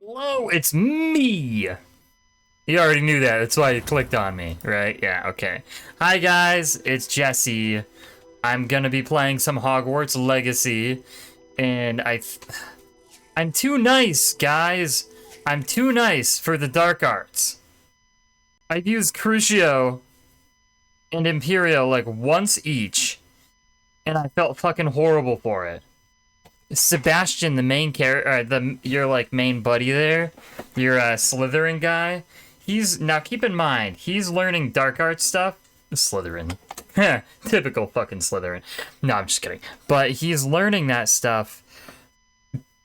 Hello, it's me! You already knew that, that's why you clicked on me, right? Yeah, okay. Hi guys, it's Jesse. I'm gonna be playing some Hogwarts Legacy, and I'm too nice, guys! I'm too nice for the dark arts. I've used Crucio and Imperio like once each, and I felt fucking horrible for it. Sebastian, the main character, your like main buddy there, your Slytherin guy. He's now keep in mind he's learning dark arts stuff. Slytherin, typical fucking Slytherin. No, I'm just kidding. But he's learning that stuff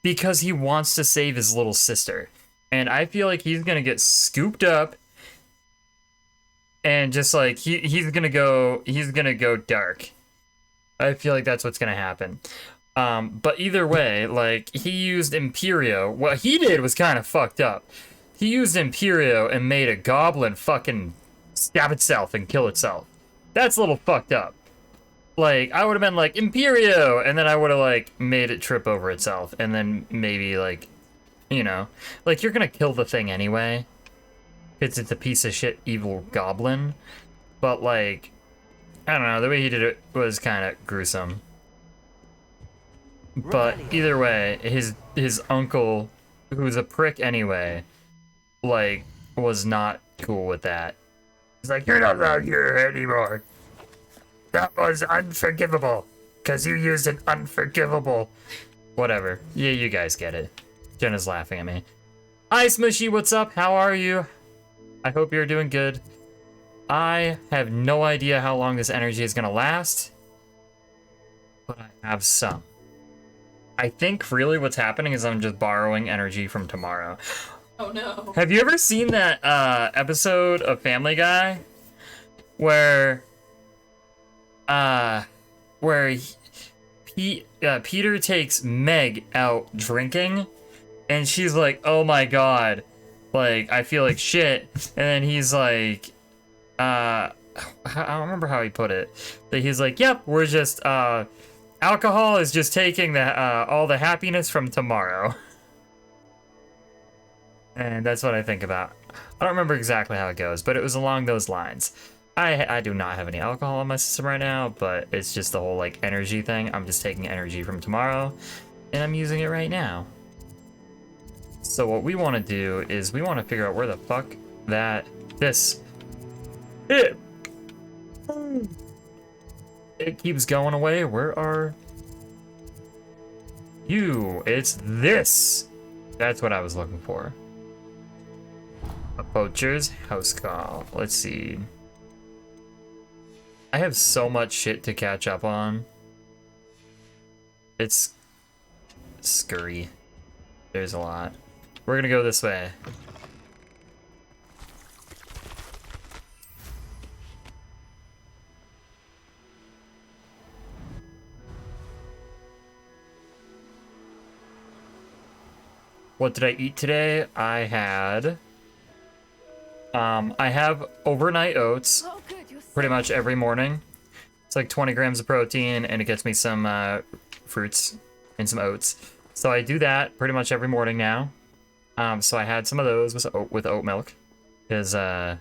because he wants to save his little sister, and I feel like he's gonna get scooped up, and just like he's gonna go dark. I feel like that's what's gonna happen. But either way, like, he used Imperio. What he did was kind of fucked up. He used Imperio and made a goblin fucking stab itself and kill itself. That's a little fucked up. Like, I would have been like, Imperio! And then I would have, like, made it trip over itself. And then maybe, like, you know. Like, you're gonna kill the thing anyway. Because it's a piece of shit evil goblin. But, like, I don't know. The way he did it was kind of gruesome. But either way, his uncle, who's a prick anyway, like, was not cool with that. He's like, you're not allowed here anymore. That was unforgivable. Because you used an unforgivable... Whatever. Yeah, you guys get it. Jenna's laughing at me. Hi, Smushy, what's up? How are you? I hope you're doing good. I have no idea how long this energy is going to last. But I have some. I think really what's happening is I'm just borrowing energy from tomorrow. Oh no. Have you ever seen that episode of Family Guy where Peter takes Meg out drinking and she's like, "Oh my god, like I feel like shit." And then he's like I don't remember how he put it. But he's like, "Yep, we're just alcohol is just taking the all the happiness from tomorrow." And that's what I think about. I don't remember exactly how it goes, but it was along those lines. I do not have any alcohol in my system right now, but it's just the whole like energy thing. I'm just taking energy from tomorrow, and I'm using it right now. So what we want to do is we want to figure out where the fuck it keeps going away. Where are you? It's this. That's what I was looking for. A poacher's house call. Let's see. I have so much shit to catch up on. It's scurry. There's a lot. We're gonna go this way. What did I eat today? I have overnight oats pretty much every morning. It's like 20 grams of protein, and it gets me some fruits and some oats. So I do that pretty much every morning now. So I had some of those with oat milk, because yeah,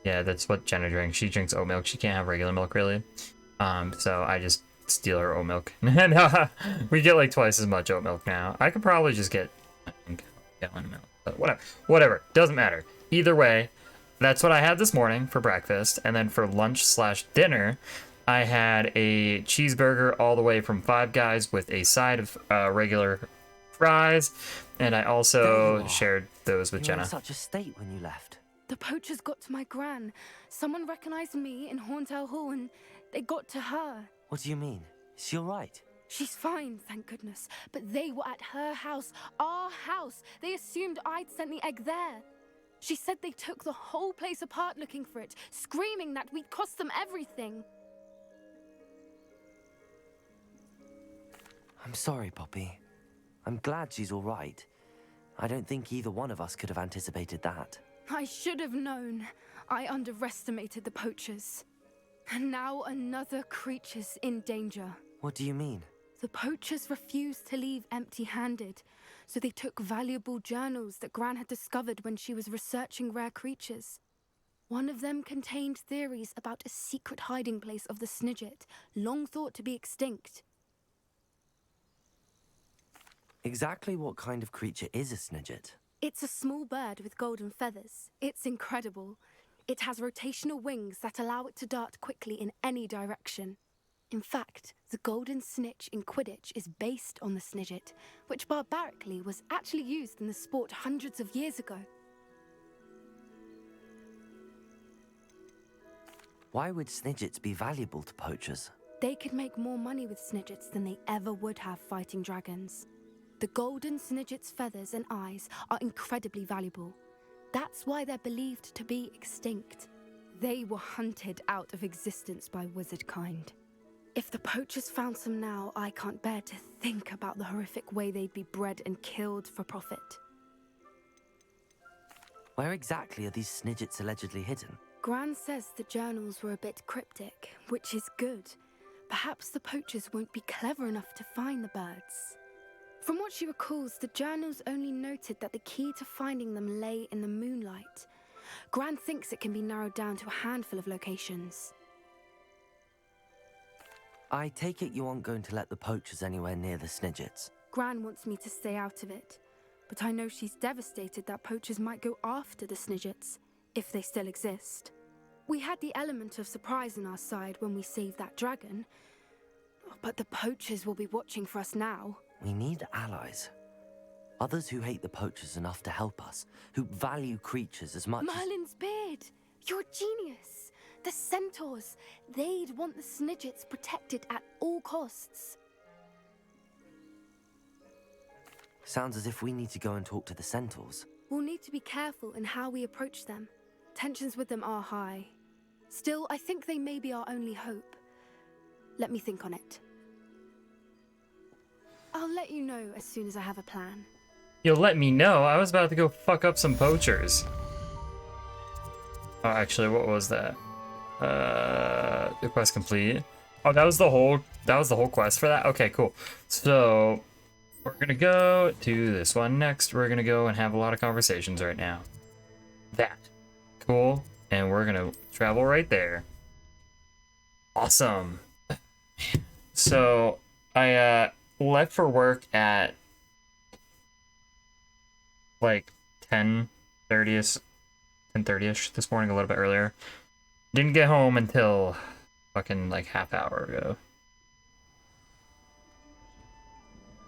that's what Jenna drinks. She drinks oat milk. She can't have regular milk really. So I just steal her oat milk, and we get like twice as much oat milk now. I could probably just get a gallon of milk, but whatever, doesn't matter. Either way, that's what I had this morning for breakfast, and then for lunch/dinner, I had a cheeseburger all the way from Five Guys with a side of regular fries, and I also shared those with Jenna. You were in such a state when you left. The poachers got to my gran. Someone recognized me in Horntail Hall and they got to her. What do you mean? Is she all right? She's fine, thank goodness. But they were at her house, our house. They assumed I'd sent the egg there. She said they took the whole place apart looking for it, screaming that we'd cost them everything. I'm sorry, Poppy. I'm glad she's all right. I don't think either one of us could have anticipated that. I should have known. I underestimated the poachers. And now another creature's in danger. What do you mean? The poachers refuse to leave empty-handed, So they took valuable journals that Gran had discovered when she was researching rare creatures. One of them contained theories about a secret hiding place of the Snidget, long thought to be extinct. Exactly what kind of creature is a Snidget? It's a small bird with golden feathers. It's incredible. It has rotational wings that allow it to dart quickly in any direction. In fact, the golden snitch in Quidditch is based on the Snidget, which barbarically was actually used in the sport hundreds of years ago. Why would Snidgets be valuable to poachers? They could make more money with Snidgets than they ever would have fighting dragons. The golden Snidget's feathers and eyes are incredibly valuable. That's why they're believed to be extinct. They were hunted out of existence by wizard kind. If the poachers found some now, I can't bear to think about the horrific way they'd be bred and killed for profit. Where exactly are these Snidgets allegedly hidden? Gran says the journals were a bit cryptic, which is good. Perhaps the poachers won't be clever enough to find the birds. From what she recalls, the journals only noted that the key to finding them lay in the moonlight. Gran thinks it can be narrowed down to a handful of locations. I take it you aren't going to let the poachers anywhere near the Snidgets. Gran wants me to stay out of it, but I know she's devastated that poachers might go after the Snidgets, if they still exist. We had the element of surprise on our side when we saved that dragon, but the poachers will be watching for us now. We need allies. Others who hate the poachers enough to help us, who value creatures as much as... Merlin's beard! You're a genius! The centaurs! They'd want the Snidgets protected at all costs. Sounds as if we need to go and talk to the centaurs. We'll need to be careful in how we approach them. Tensions with them are high. Still, I think they may be our only hope. Let me think on it. I'll let you know as soon as I have a plan. You'll let me know? I was about to go fuck up some poachers. Oh, actually, what was that? The quest complete. Oh, that was the whole quest for that? Okay, cool. So, we're gonna go to this one next. We're gonna go and have a lot of conversations right now. That. Cool. And we're gonna travel right there. Awesome. So, I, left for work at like 10:30ish this morning, a little bit earlier. Didn't get home until fucking like half hour ago.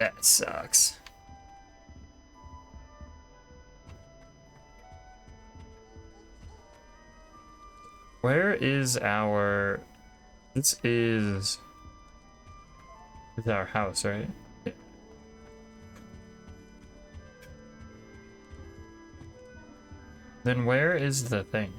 That sucks. Where is our... This is our house, right? Yeah. Then where is the thing?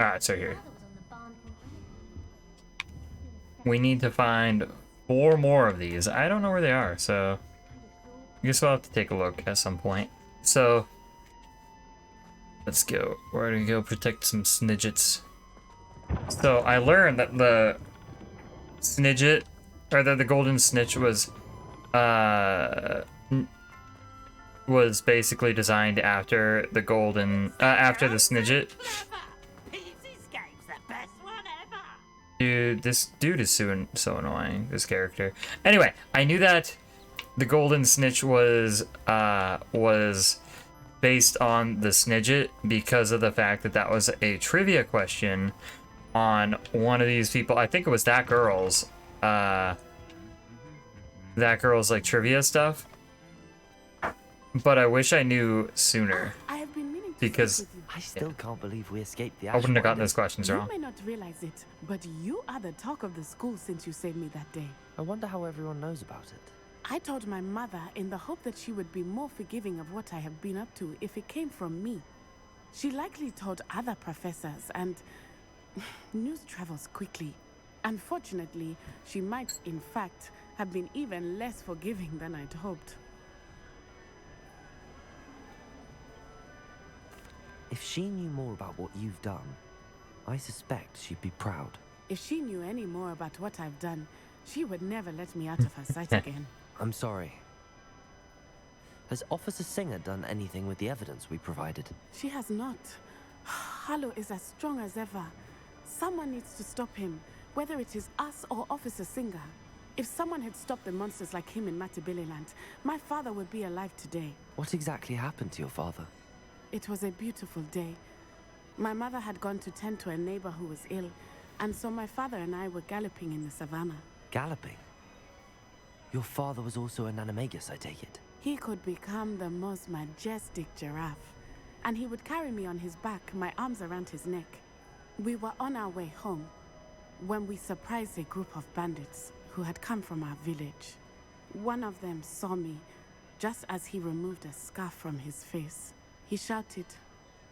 Alright, so here. We need to find 4 more of these. I don't know where they are, so I guess we'll have to take a look at some point. So let's go. We're gonna go protect some Snidgets. So I learned that the Snidget, or that the golden snitch was basically designed after the golden, after the Snidget. Dude, this dude is so annoying, this character. Anyway, I knew that the golden snitch was based on the Snidget because of the fact that that was a trivia question on one of these people. I think it was that girl's like trivia stuff. But I wish I knew sooner. I have been meaning to because I still can't believe we escaped the I wouldn't have gotten those questions wrong. You may not realize it, but you are the talk of the school since you saved me that day. I wonder how everyone knows about it. I told my mother in the hope that she would be more forgiving of what I have been up to if it came from me. She likely told other professors, and news travels quickly. Unfortunately, she might, in fact, have been even less forgiving than I'd hoped. If she knew more about what you've done, I suspect she'd be proud. If she knew any more about what I've done, she would never let me out of her sight again. I'm sorry. Has Officer Singer done anything with the evidence we provided? She has not. Harlow is as strong as ever. Someone needs to stop him, whether it is us or Officer Singer. If someone had stopped the monsters like him in Matabeleland, my father would be alive today. What exactly happened to your father? It was a beautiful day. My mother had gone to tend to a neighbor who was ill, and so my father and I were galloping in the savannah. Galloping? Your father was also an animagus, I take it? He could become the most majestic giraffe, and he would carry me on his back, my arms around his neck. We were on our way home when we surprised a group of bandits who had come from our village. One of them saw me just as he removed a scarf from his face. He shouted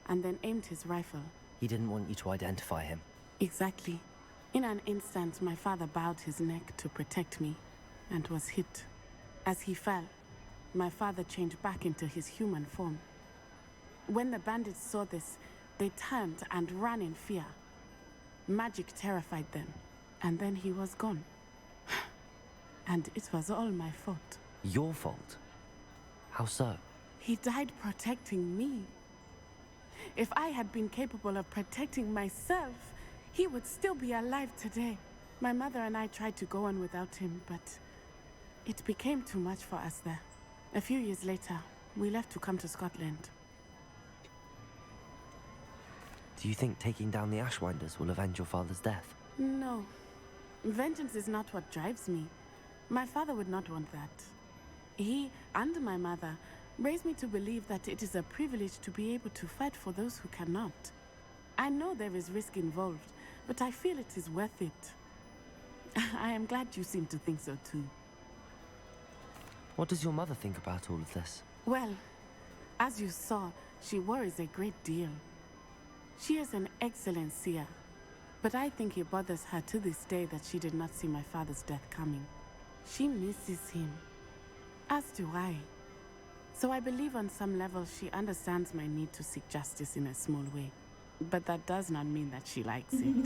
and then aimed his rifle. He didn't want you to identify him. Exactly. In an instant, my father bowed his neck to protect me and was hit. As he fell, my father changed back into his human form. When the bandits saw this, they turned and ran in fear. Magic terrified them, and then he was gone. And it was all my fault. Your fault? How so? He died protecting me. If I had been capable of protecting myself, he would still be alive today. My mother and I tried to go on without him, but it became too much for us there. A few years later, we left to come to Scotland. Do you think taking down the Ashwinders will avenge your father's death? No. Vengeance is not what drives me. My father would not want that. He and my mother raised me to believe that it is a privilege to be able to fight for those who cannot. I know there is risk involved, but I feel it is worth it. I am glad you seem to think so too. What does your mother think about all of this? Well, as you saw, she worries a great deal. She is an excellent seer, but I think it bothers her to this day that she did not see my father's death coming. She misses him, as do I. So I believe on some level she understands my need to seek justice in a small way. But that does not mean that she likes it.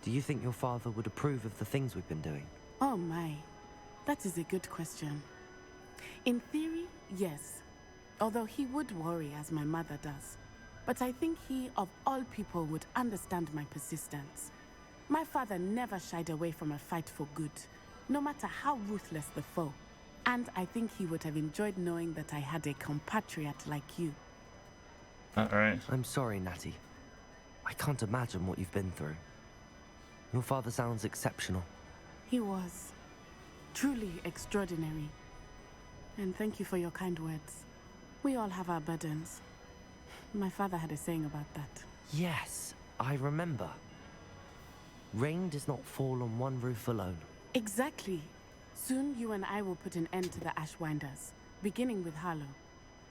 Do you think your father would approve of the things we've been doing? Oh my, that is a good question. In theory, yes. Although he would worry as my mother does. But I think he, of all people, would understand my persistence. My father never shied away from a fight for good, no matter how ruthless the foe. And I think he would have enjoyed knowing that I had a compatriot like you. Alright. I'm sorry, Natty. I can't imagine what you've been through. Your father sounds exceptional. He was. Truly extraordinary. And thank you for your kind words. We all have our burdens. My father had a saying about that. Yes, I remember. Rain does not fall on one roof alone. Exactly. Soon you and I will put an end to the Ashwinders, beginning with Harlow.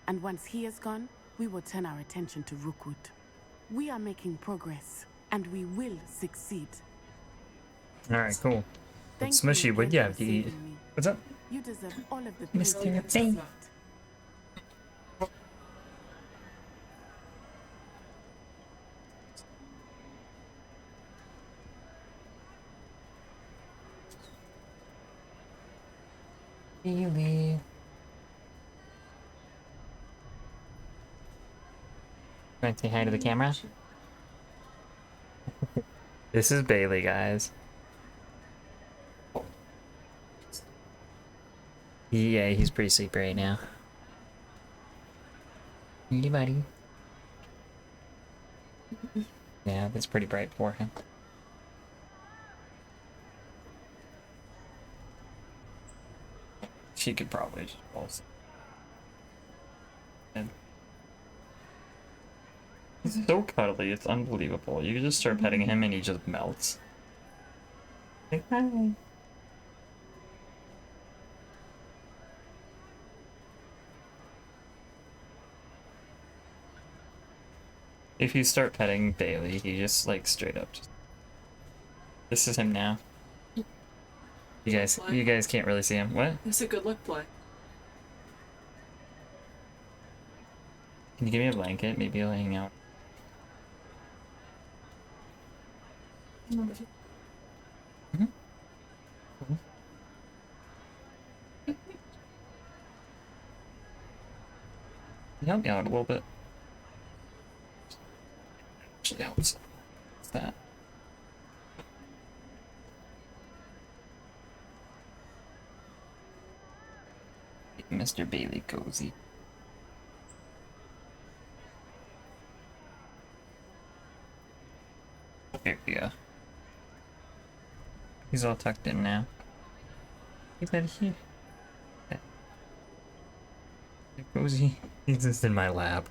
And once he is gone, we will turn our attention to Rookwood. We are making progress, and we will succeed. Alright, cool. Thank Smushy, you what do you again have for to eat? saving me. What's up? You deserve all of the praise you Mr. have Zane. deserved. Bailey. Going to say hi to the camera? This is Bailey, guys. Yeah, he's pretty sleepy right now. Hey, buddy. Yeah, that's pretty bright for him. She could probably just fall asleep. And he's so cuddly, it's unbelievable. You can just start petting him and he just melts. Like, hi. If you start petting Bailey, he just like straight up just... This is him now. You guys can't really see him. What? It's a good look play. Can you give me a blanket? Maybe he'll hang out. Mhm. Cool. Help me out a little bit. Actually helps. What's that? Mr. Bailey Cozy. There we go. He's all tucked in now. Hey, buddy. Yeah. Cozy. He's just in my lap.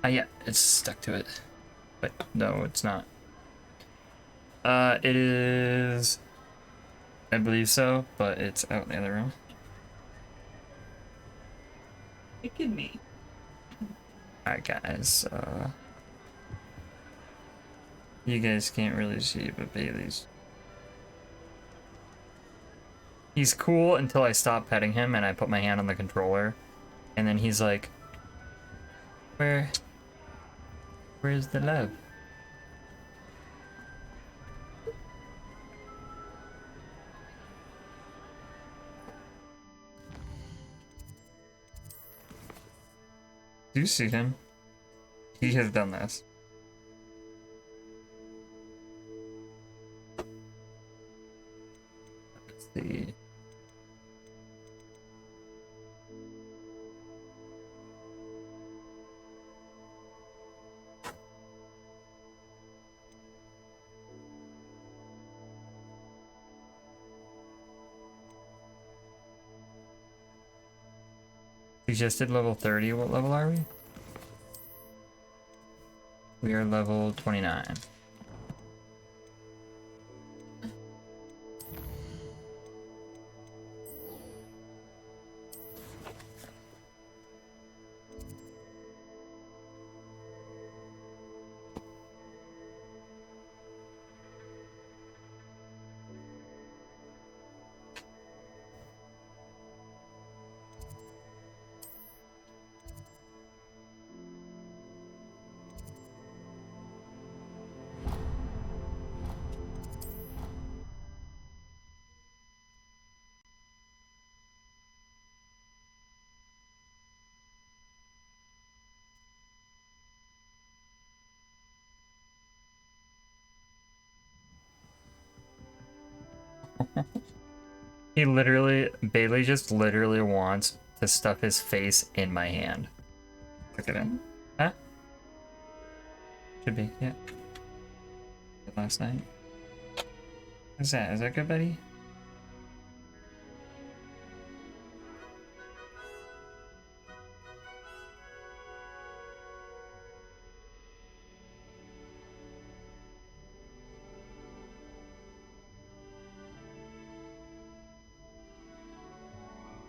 Yeah, it's stuck to it. But no, it's not. It is. I believe so, but it's out in the other room. Look at me. Alright, guys. You guys can't really see, but Bailey's. He's cool until I stop petting him and I put my hand on the controller. And then he's like, Where's the love? Do you see him? He has done this. Let's see. We just did level 30. What level are we? We are level 29. Bailey just literally wants to stuff his face in my hand. Look at him. Huh? Should be, yeah. Last night. What's that? Is that good, buddy?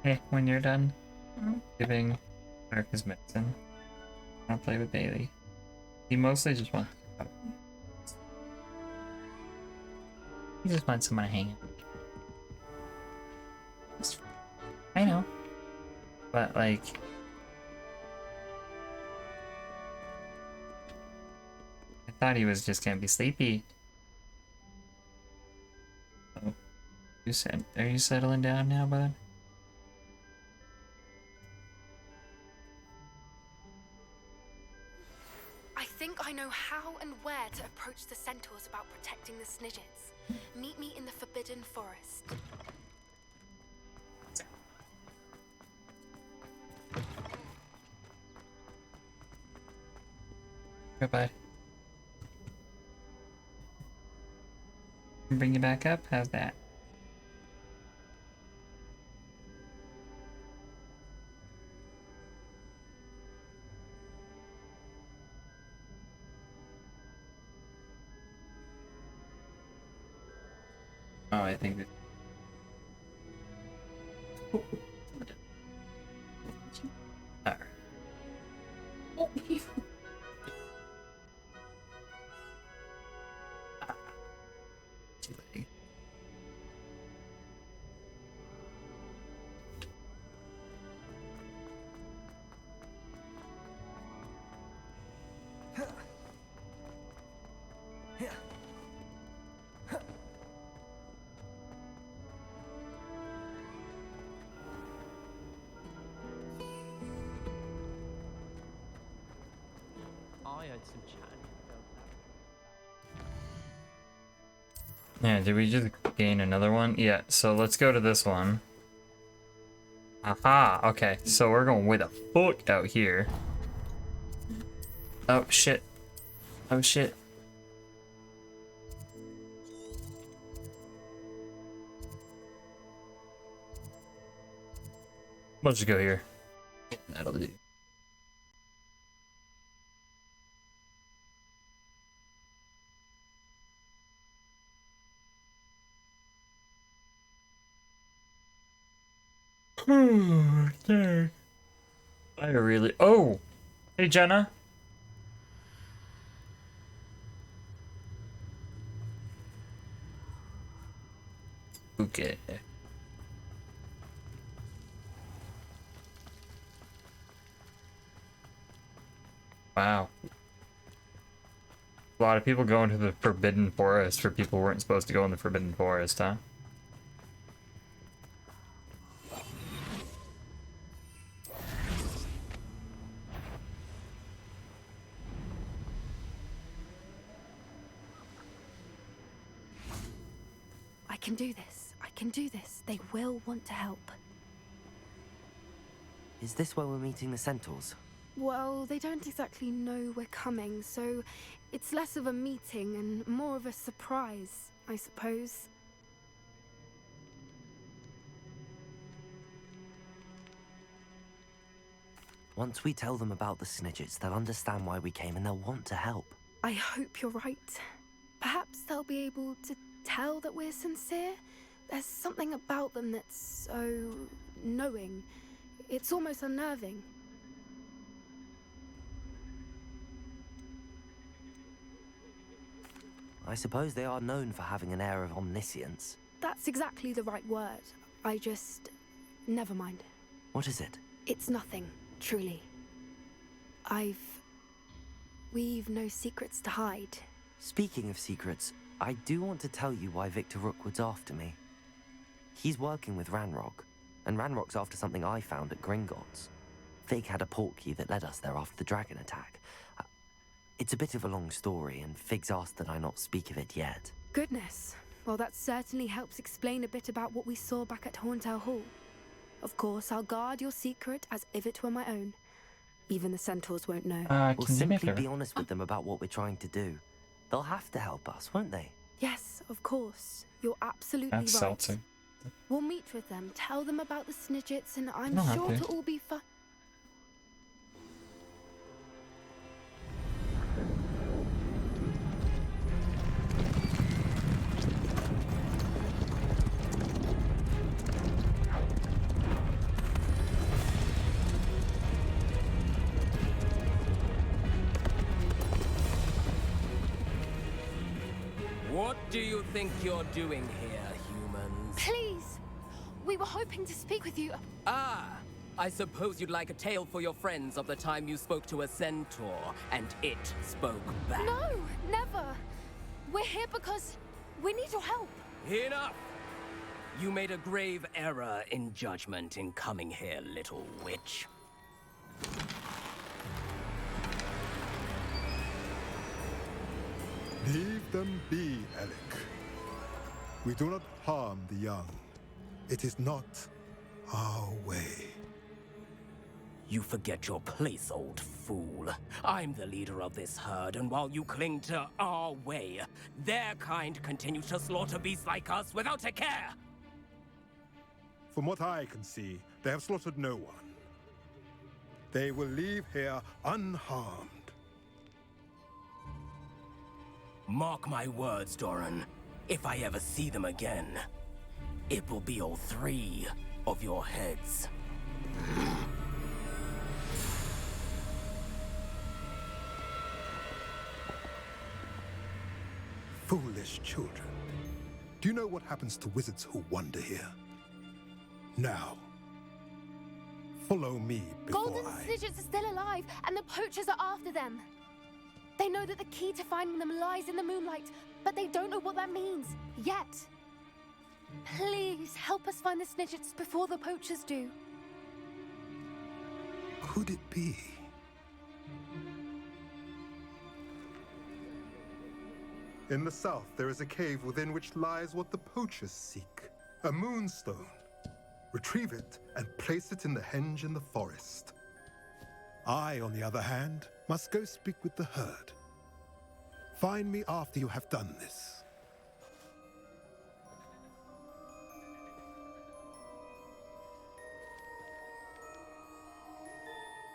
Hey, when you're done giving Mark his medicine, I'll play with Bailey. He mostly just wants. He just wants someone to hang out. I know. But, like. I thought he was just gonna be sleepy. Oh. Are you settling down now, bud? I think I know how and where to approach the centaurs about protecting the Snidgets. Meet me in the Forbidden Forest. Goodbye. Bring you back up? How's that? Oh, I think that. Alright. heard some chatting about Yeah, did we just gain another one? Yeah, so let's go to this one. Aha, okay, so we're going way the fuck out here. Oh, shit. Oh, shit. We'll just go here. That'll do. Okay. I really. Oh! Hey, Jenna. Okay. Wow. A lot of people going to the Forbidden Forest for people who weren't supposed to go in the Forbidden Forest, huh? I can do this. I can do this. They will want to help. Is this where we're meeting the centaurs? Well, they don't exactly know we're coming, so it's less of a meeting and more of a surprise, I suppose. Once we tell them about the Snidgets, they'll understand why we came and they'll want to help. I hope you're right. Perhaps they'll be able to tell that we're sincere. There's something about them that's so knowing. It's almost unnerving. I suppose they are known for having an air of omniscience. That's exactly the right word. I just... never mind. What is it? It's nothing, truly. We've no secrets to hide. Speaking of secrets, I do want to tell you why Victor Rookwood's after me. He's working with Ranrock, and Ranrock's after something I found at Gringotts. Fig had a portkey that led us there after the dragon attack. It's a bit of a long story, and Fig's asked that I not speak of it yet. Goodness. Well, that certainly helps explain a bit about what we saw back at Horntail Hall. Of course, I'll guard your secret as if it were my own. Even the centaurs won't know. We'll simply be honest with them about what we're trying to do. They'll have to help us, won't they? Yes, of course. You're absolutely That's right. salty. We'll meet with them, tell them about the Snidgets, and I'm Not sure happy. it'll all be fun. What do you think you're doing here, humans? Please! We were hoping to speak with you. Ah, I suppose you'd like a tale for your friends of the time you spoke to a centaur, and it spoke back. No, never. We're here because we need your help. Enough! You made a grave error in judgment in coming here, little witch. Leave them be, Alec. We do not harm the young. It is not our way. You forget your place, old fool. I'm the leader of this herd, and while you cling to our way, their kind continue to slaughter beasts like us without a care! From what I can see, they have slaughtered no one. They will leave here unharmed. Mark my words, Doran. If I ever see them again, it will be all 3 of your heads. Foolish children. Do you know what happens to wizards who wander here? Now, follow me before Golden Snidgets are still alive, and the poachers are after them. They know that the key to finding them lies in the moonlight, but they don't know what that means, yet. Please, help us find the Snidgets before the poachers do. Could it be? In the south, there is a cave within which lies what the poachers seek. A moonstone. Retrieve it and place it in the henge in the forest. I, on the other hand, must go speak with the herd. Find me after you have done this.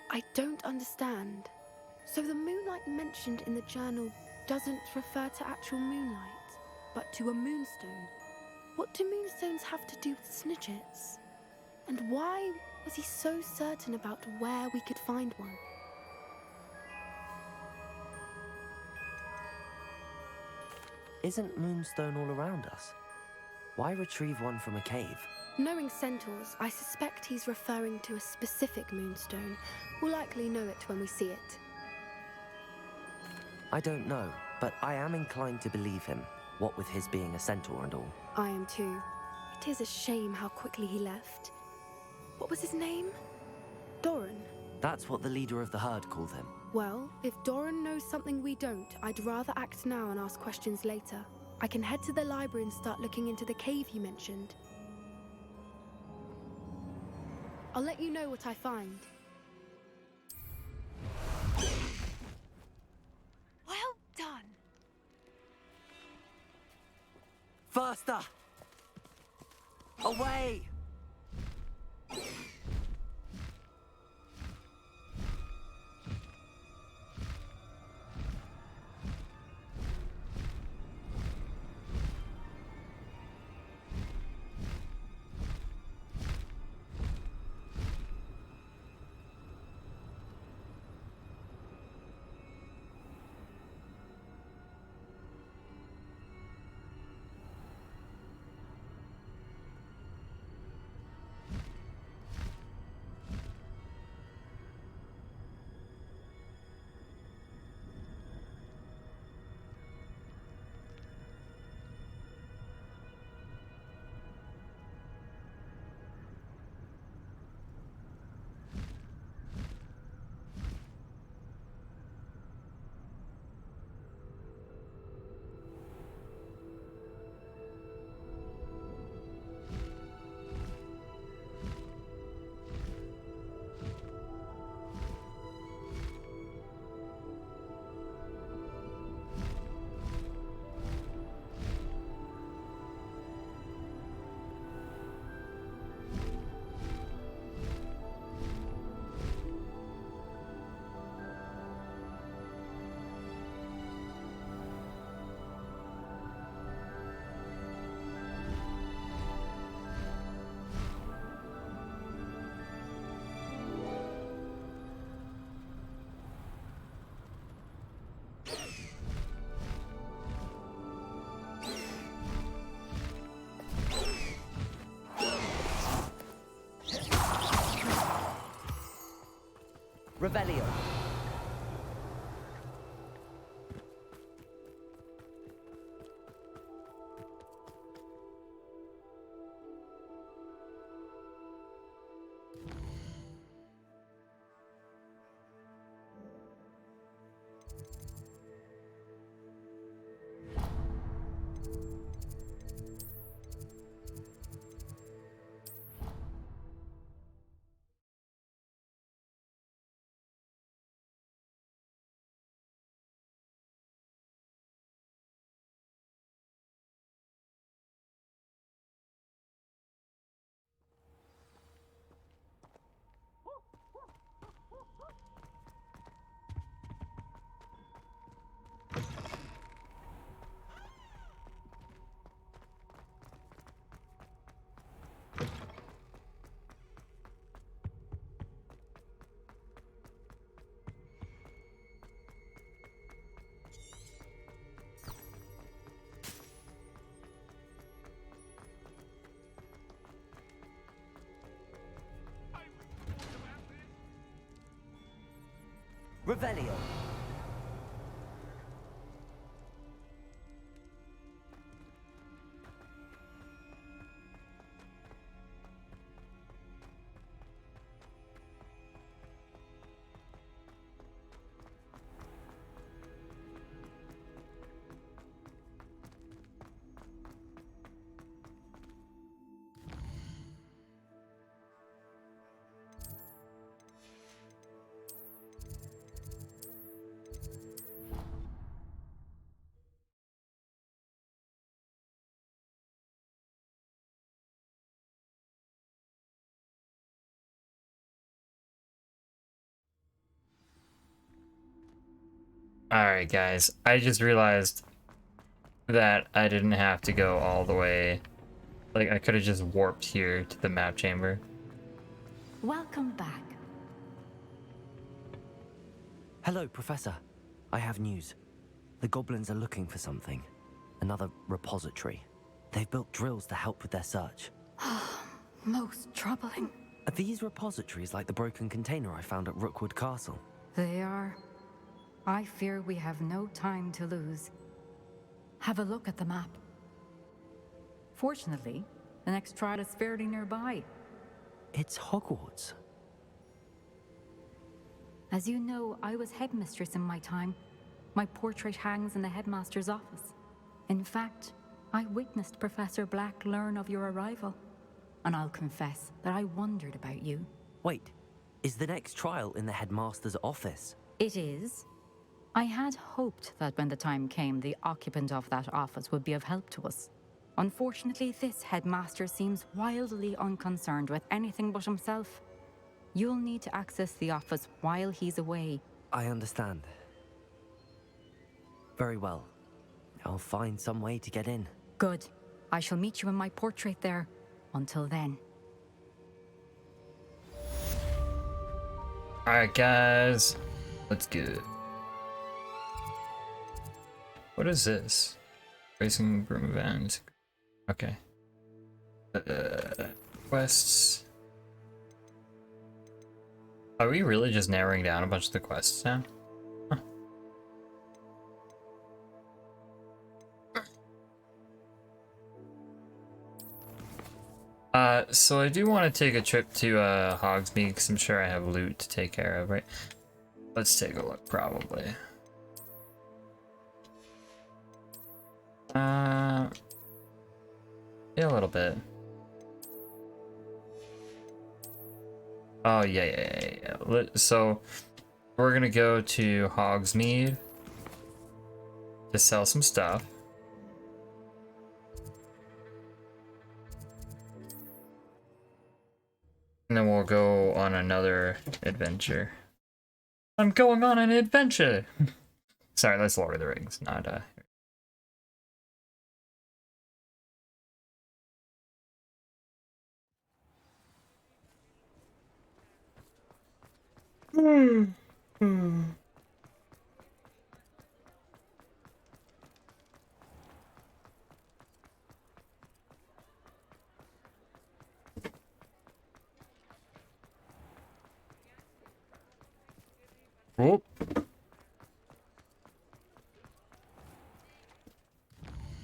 I don't understand. So the moonlight mentioned in the journal doesn't refer to actual moonlight, but to a moonstone. What do moonstones have to do with snidgets? And why was he so certain about where we could find one? Isn't moonstone all around us? Why retrieve one from a cave? Knowing centaurs, I suspect he's referring to a specific moonstone. We'll likely know it when we see it. I don't know, but I am inclined to believe him, what with his being a centaur and all. I am too. It is a shame how quickly he left. What was his name? Doran. That's what the leader of the herd called him. Well, if Doran knows something we don't, I'd rather act now and ask questions later. I can head to the library and start looking into the cave you mentioned. I'll let you know what I find. Well done. Faster! Away! Revelio. Revelio. Alright, guys. I just realized that I didn't have to go all the way. Like, I could have just warped here to the map chamber. Welcome back. Hello, Professor. I have news. The goblins are looking for something. Another repository. They've built drills to help with their search. Most troubling. Are these repositories like the broken container I found at Rookwood Castle? They are. I fear we have no time to lose. Have a look at the map. Fortunately, the next trial is fairly nearby. It's Hogwarts. As you know, I was headmistress in my time. My portrait hangs in the headmaster's office. In fact, I witnessed Professor Black learn of your arrival. And I'll confess that I wondered about you. Wait, is the next trial in the headmaster's office? It is. I had hoped that when the time came, the occupant of that office would be of help to us. Unfortunately, this headmaster seems wildly unconcerned with anything but himself. You'll need to access the office while he's away. I understand. Very well. I'll find some way to get in. Good. I shall meet you in my portrait there. Until then. Alright, guys. Let's get it. What is this? Racing broom event. Okay. Quests. Are we really just narrowing down a bunch of the quests now? Huh. So I do want to take a trip to Hogsmeade because I'm sure I have loot to take care of, right? Let's take a look, probably. Yeah, a little bit. Oh, yeah. So, we're gonna go to Hogsmeade to sell some stuff. And then we'll go on another adventure. I'm going on an adventure! Sorry, that's Lord of the Rings, not, Oh.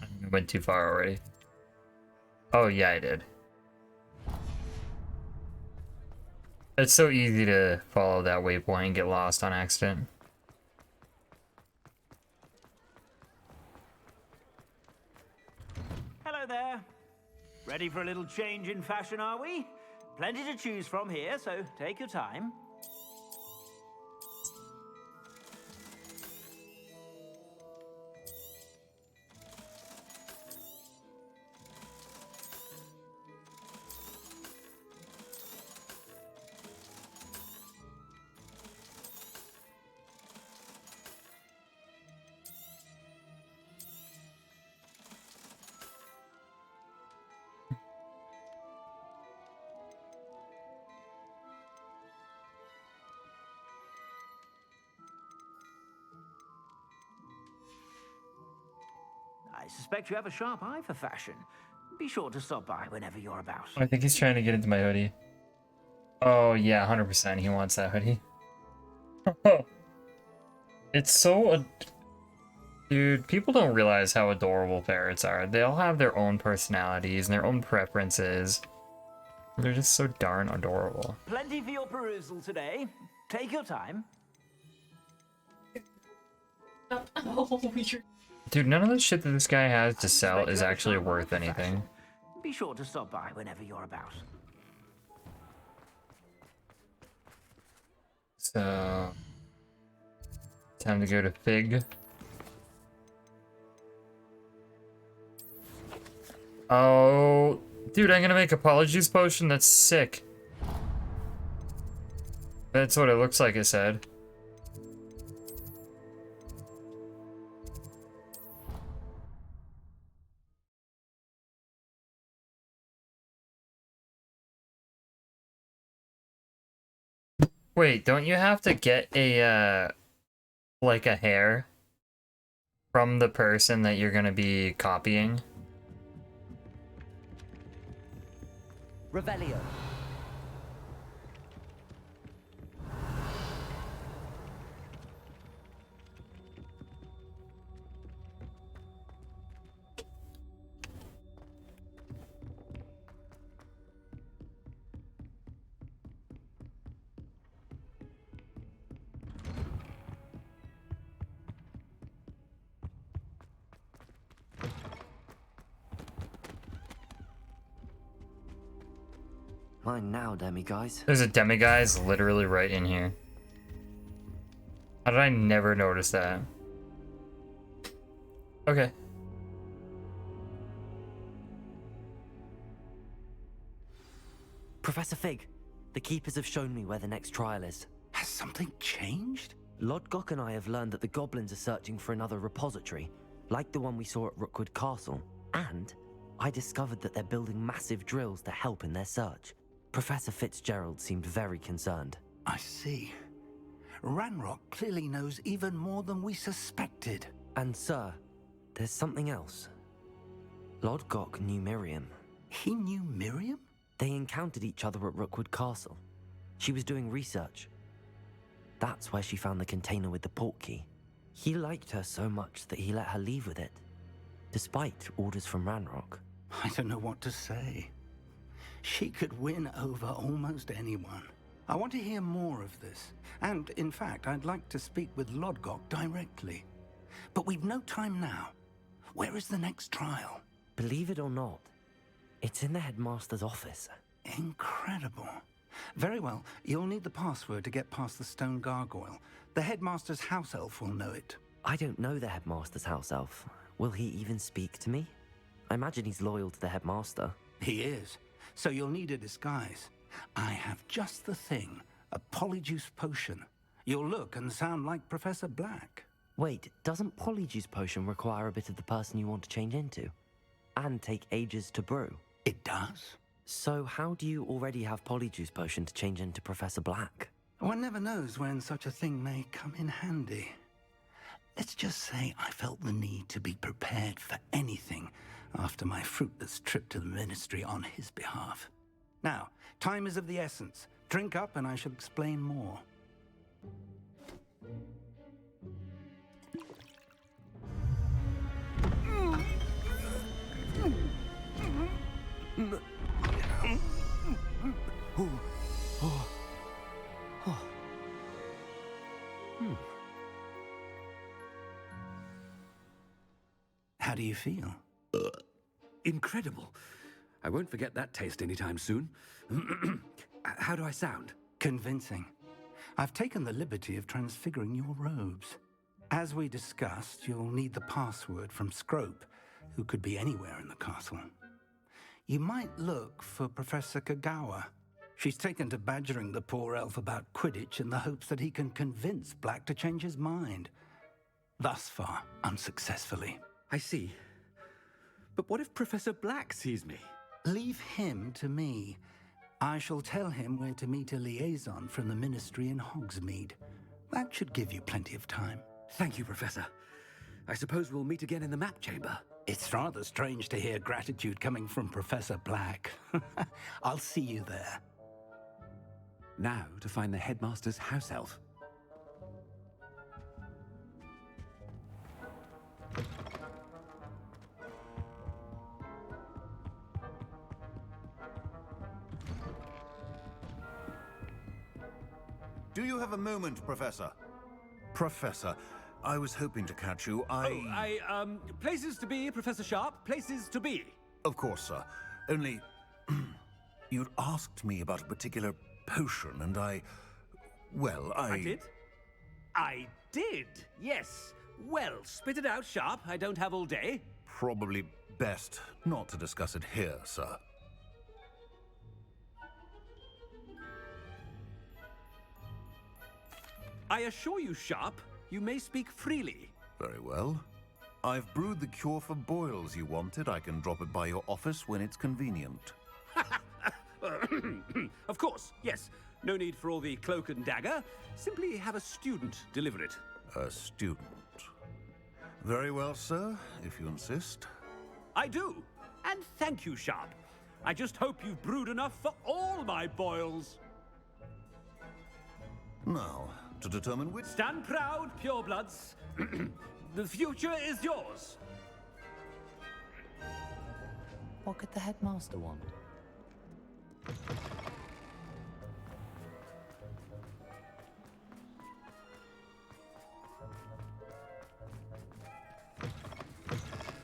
I went too far already. Oh, yeah, I did. It's so easy to follow that waypoint and get lost on accident. Hello there. Ready for a little change in fashion, are we? Plenty to choose from here, so take your time. I suspect you have a sharp eye for fashion. Be sure to stop by whenever you're about. I think he's trying to get into my hoodie. Oh, yeah, 100% he wants that hoodie. It's so... Dude, people don't realize how adorable parrots are. They all have their own personalities and their own preferences. They're just so darn adorable. Plenty for your perusal today. Take your time. Dude, none of the shit that this guy has to sell is actually worth anything. Be sure to stop by whenever you're about. So... Time to go to Fig. Oh... Dude, I'm gonna make apologies potion? That's sick. That's what it looks like, it said. Wait, don't you have to get a, like a hair from the person that you're gonna be copying? Revelio. Mine now, demiguise. There's a demiguise literally right in here. How did I never notice that? Okay. Professor Fig, the Keepers have shown me where the next trial is. Has something changed? Lodgok and I have learned that the goblins are searching for another repository, like the one we saw at Rookwood Castle. And I discovered that they're building massive drills to help in their search. Professor Fitzgerald seemed very concerned. I see. Ranrock clearly knows even more than we suspected. And sir, there's something else. Lodgok knew Miriam. He knew Miriam? They encountered each other at Rookwood Castle. She was doing research. That's where she found the container with the portkey. He liked her so much that he let her leave with it, despite orders from Ranrock. I don't know what to say. She could win over almost anyone. I want to hear more of this. And, in fact, I'd like to speak with Lodgok directly. But we've no time now. Where is the next trial? Believe it or not, it's in the headmaster's office. Incredible. Very well. You'll need the password to get past the stone gargoyle. The headmaster's house elf will know it. I don't know the headmaster's house elf. Will he even speak to me? I imagine he's loyal to the headmaster. He is. So you'll need a disguise. I have just the thing. A polyjuice potion. You'll look and sound like Professor Black. Wait, doesn't polyjuice potion require a bit of the person you want to change into? And take ages to brew? It does. So how do you already have polyjuice potion to change into Professor Black? One never knows when such a thing may come in handy. Let's just say I felt the need to be prepared for anything after my fruitless trip to the Ministry on his behalf. Now, time is of the essence. Drink up and I shall explain more. How do you feel? Incredible. I won't forget that taste anytime soon. How do I sound? Convincing. I've taken the liberty of transfiguring your robes. As we discussed, you'll need the password from Scrope, who could be anywhere in the castle. You might look for Professor Kagawa. She's taken to badgering the poor elf about Quidditch in the hopes that he can convince Black to change his mind. Thus far, unsuccessfully. I see. But what if Professor Black sees me? Leave him to me. I shall tell him where to meet a liaison from the Ministry in Hogsmeade. That should give you plenty of time. Thank you, Professor. I suppose we'll meet again in the map chamber. It's rather strange to hear gratitude coming from Professor Black. I'll see you there. Now to find the headmaster's house elf. Do you have a moment, Professor? Professor, I was hoping to catch you. Places to be, Professor Sharp. Places to be. Of course, sir. Only, you'd asked me about a particular potion, and I did? I did, yes. Well, spit it out, Sharp. I don't have all day. Probably best not to discuss it here, sir. I assure you, Sharp, you may speak freely. Very well. I've brewed the cure for boils you wanted. I can drop it by your office when it's convenient. Of course, yes. No need for all the cloak and dagger. Simply have a student deliver it. A student. Very well, sir, if you insist. I do. And thank you, Sharp. I just hope you've brewed enough for all my boils. Now, to determine which... Stand proud, purebloods. The future is yours. What could the headmaster want?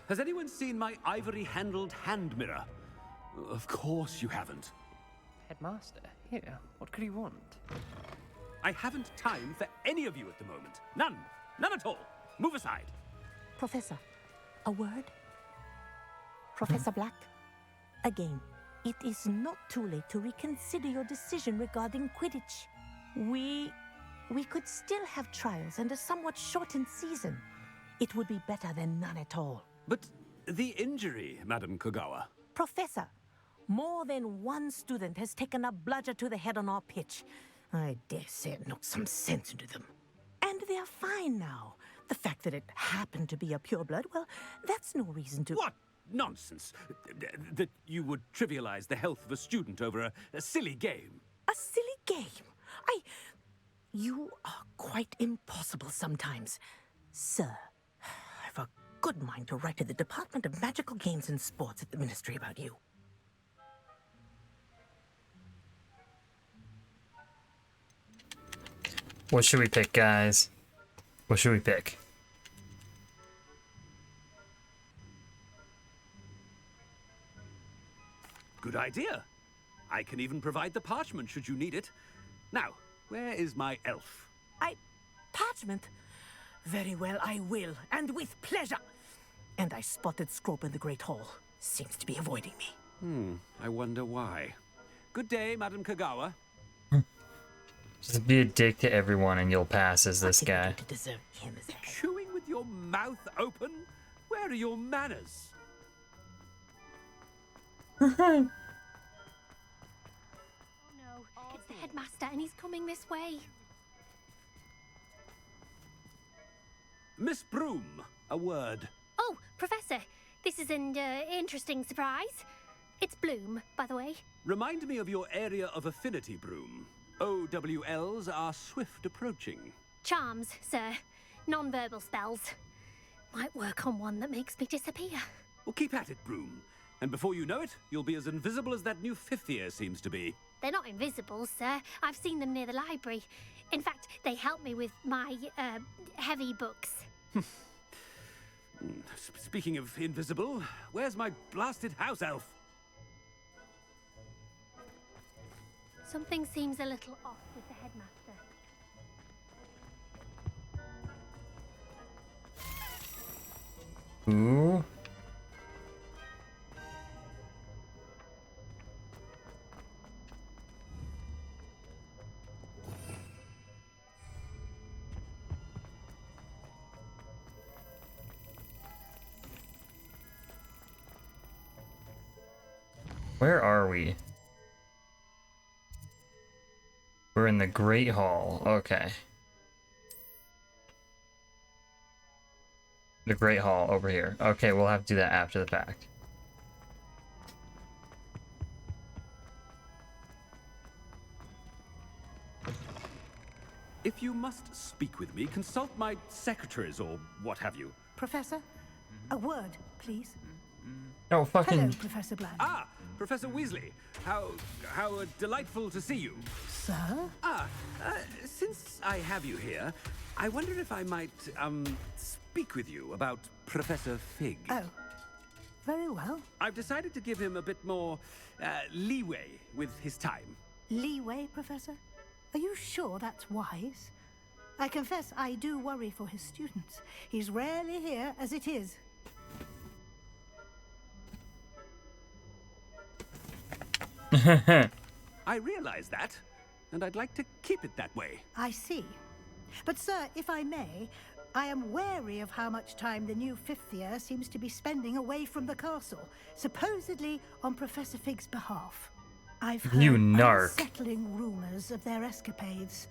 Has anyone seen my ivory-handled hand mirror? Of course you haven't. Headmaster, here, what could he want? I haven't time for any of you at the moment. None. None at all. Move aside. Professor, a word? Professor Black, again, it is not too late to reconsider your decision regarding Quidditch. We could still have trials and a somewhat shortened season. It would be better than none at all. But the injury, Madam Kogawa. Professor, more than one student has taken a bludger to the head on our pitch. I dare say it knocked some sense into them. And they're fine now. The fact that it happened to be a pureblood, well, that's no reason to... What nonsense! That you would trivialize the health of a student over a silly game. A silly game? You are quite impossible sometimes. Sir, I've a good mind to write to the Department of Magical Games and Sports at the Ministry about you. What should we pick, guys? What should we pick? Good idea. I can even provide the parchment should you need it. Now, where is my elf? Parchment? Very well, I will, and with pleasure. And I spotted Scrope in the Great Hall. Seems to be avoiding me. I wonder why. Good day, Madam Kogawa. Just be a dick to everyone and you'll pass as this guy. To deserve him as a head. Chewing with your mouth open? Where are your manners? Oh no, it's the headmaster and he's coming this way. Miss Broom, a word. Oh, Professor, this is an interesting surprise. It's Bloom, by the way. Remind me of your area of affinity, Broom. OWLs are swift approaching. Charms, sir. Non-verbal spells. Might work on one that makes me disappear. Well, keep at it, Broom. And before you know it, you'll be as invisible as that new fifth year seems to be. They're not invisible, sir. I've seen them near the library. In fact, they help me with my, heavy books. Speaking of invisible, where's my blasted house elf? Something seems a little off with the headmaster. Ooh. Where are we? We're in the Great Hall. Okay. The Great Hall over here. Okay, we'll have to do that after the fact. If you must speak with me, consult my secretaries or what have you. Professor, a word, please. No, fucking... Hello, Professor Black. Ah, Professor Weasley. How delightful to see you. Sir? Since I have you here, I wonder if I might, speak with you about Professor Fig. Oh, very well. I've decided to give him a bit more, leeway with his time. Leeway, Professor? Are you sure that's wise? I confess I do worry for his students. He's rarely here as it is. I realize that, and I'd like to keep it that way. I see. But, sir, if I may, I am wary of how much time the new fifth year seems to be spending away from the castle, supposedly on Professor Fig's behalf. I've You heard narc. unsettling rumors of their escapades.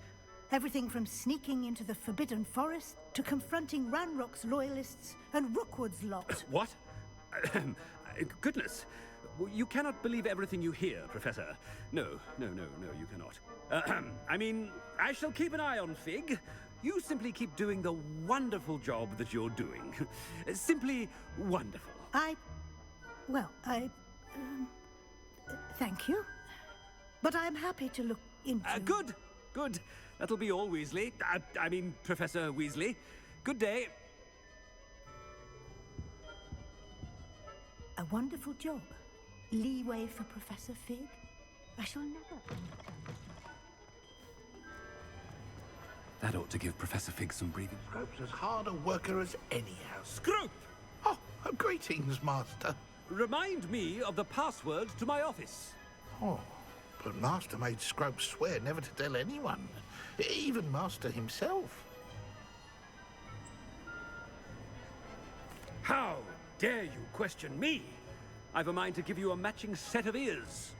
Everything from sneaking into the Forbidden Forest to confronting Ranrock's loyalists and Rookwood's lot. What? Goodness. You cannot believe everything you hear, Professor. No, you cannot. I mean, I shall keep an eye on Fig. You simply keep doing the wonderful job that you're doing. Simply wonderful. Thank you. But I'm happy to look into... Good. That'll be all, Weasley. I mean, Professor Weasley. Good day. A wonderful job. Leeway for Professor Fig? I shall never... That ought to give Professor Fig some breathing. Scrope's as hard a worker as any house. Scrope! Oh, greetings, Master. Remind me of the password to my office. Oh, but Master made Scrope swear never to tell anyone, even Master himself. How dare you question me? I've a mind to give you a matching set of ears.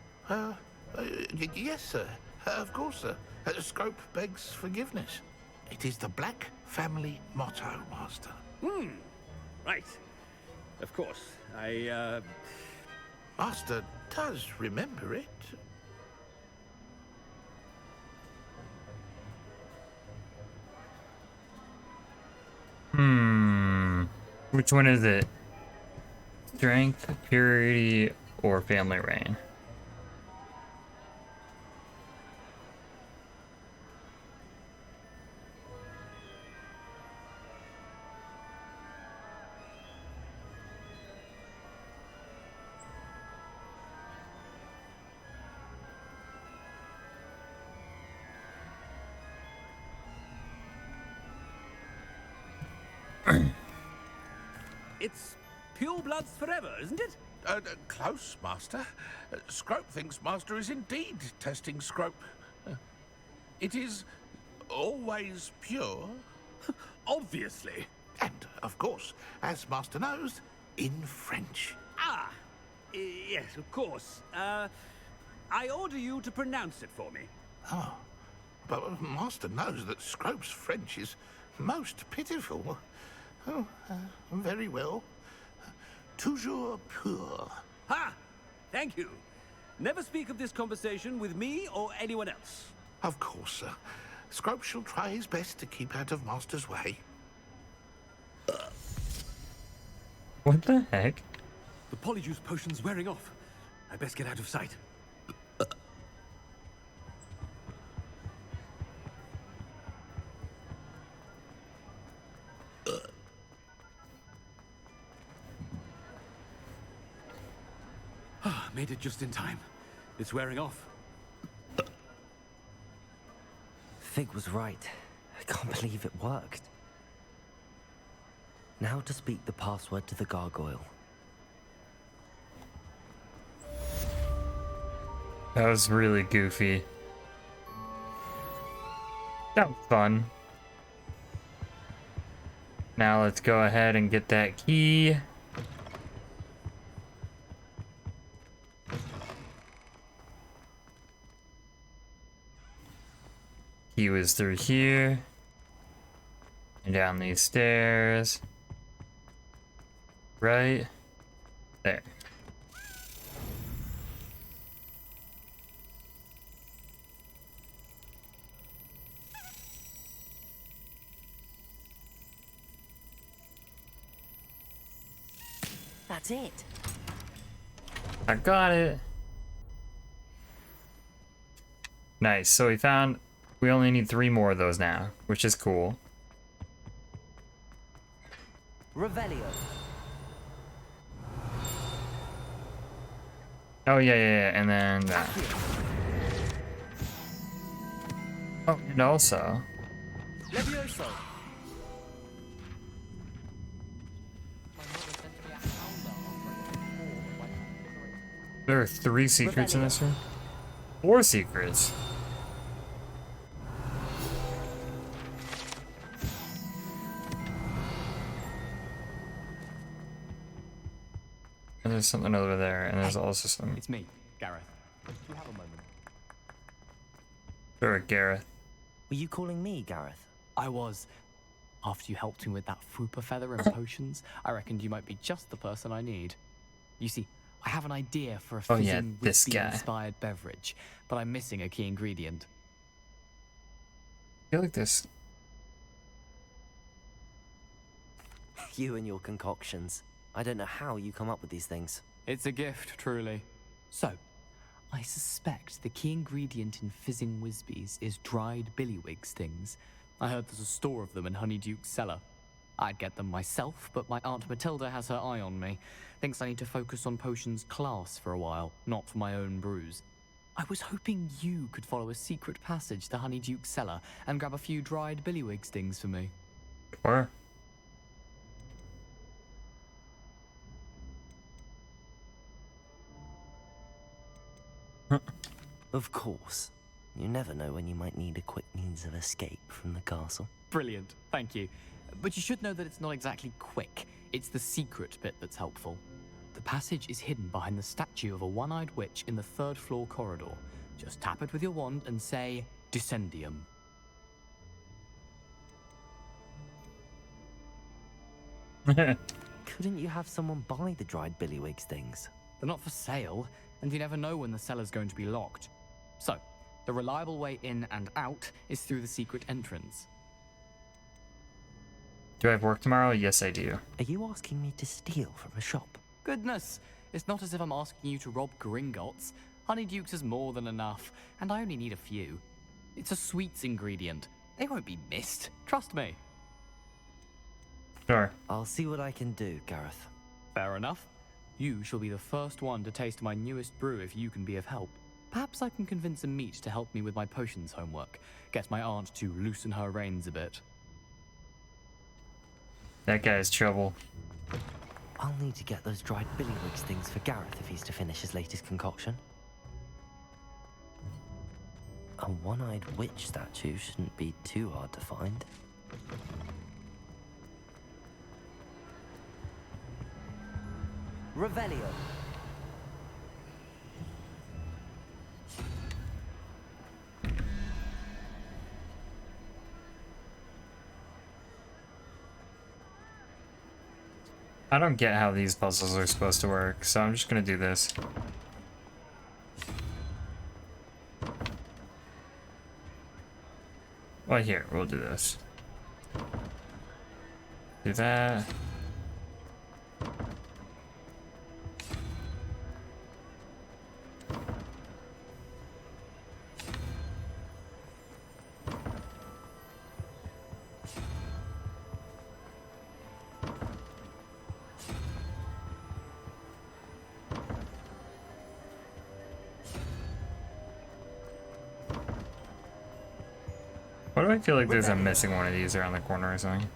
Yes, sir. Of course, sir. Scrope begs forgiveness. It is the Black family motto, Master. Right. Of course. Master does remember it. Which one is it? Strength, purity, or family reign? It's pure bloods forever, isn't it? Close, Master. Scrope thinks Master is indeed testing Scrope. It is always pure. Obviously. And, of course, as Master knows, in French. Yes, of course. I order you to pronounce it for me. Oh, but Master knows that Scrope's French is most pitiful. Oh, very well. Toujours pur. Ha! Thank you. Never speak of this conversation with me or anyone else. Of course, sir. Scrope shall try his best to keep out of Master's way. What the heck? The polyjuice potion's wearing off. I best get out of sight. Made it just in time. It's wearing off. Fig was right. I can't believe it worked. Now to speak the password to the gargoyle. That was really goofy. That was fun. Now let's go ahead and get that key. Key was through here. And down these stairs. Right there. That's it. I got it. Nice. So we only need 3 more of those now, which is cool. Revelio. Oh, yeah. And then that. Oh, and also. Levioso. There are 3 secrets in this room? 4 secrets. And there's something over there, and there's also some... It's me, Gareth. Do you have a moment? Sure, Gareth. Were you calling me, Gareth? I was. After you helped me with that fupa feather and potions, I reckoned you might be just the person I need. You see, I have an idea for a Oh, yeah, fizzing this guy. whiskey-inspired beverage, but I'm missing a key ingredient. I feel like this. You and your concoctions. I don't know how you come up with these things. It's a gift, truly. So, I suspect the key ingredient in fizzing Whizbees is dried billywig stings. I heard there's a store of them in Honeyduke's cellar. I'd get them myself, but my Aunt Matilda has her eye on me. Thinks I need to focus on potions class for a while, not for my own brews. I was hoping you could follow a secret passage to Honeyduke's cellar and grab a few dried billywig stings for me. Sure. Of course. You never know when you might need a quick means of escape from the castle. Brilliant, thank you. But you should know that it's not exactly quick. It's the secret bit that's helpful. The passage is hidden behind the statue of a one-eyed witch in the third-floor corridor. Just tap it with your wand and say, Descendium. Couldn't you have someone buy the dried billywig stings? They're not for sale, and you never know when the cellar's going to be locked. So, the reliable way in and out is through the secret entrance. Do I have work tomorrow? Yes, I do. Are you asking me to steal from a shop? Goodness, it's not as if I'm asking you to rob Gringotts. Honeydukes is more than enough, and I only need a few. It's a sweets ingredient. They won't be missed, trust me. Sure. I'll see what I can do, Gareth. Fair enough. You shall be the first one to taste my newest brew if you can be of help. Perhaps I can convince a meat to help me with my potions homework. Get my aunt to loosen her reins a bit. That guy's trouble. I'll need to get those dried billywig stings for Gareth if he's to finish his latest concoction. A one-eyed witch statue shouldn't be too hard to find. Revelio. I don't get how these puzzles are supposed to work, so I'm just gonna do this. Well, here, we'll do this. Do that. Why do I feel like there's a missing one of these around the corner or something?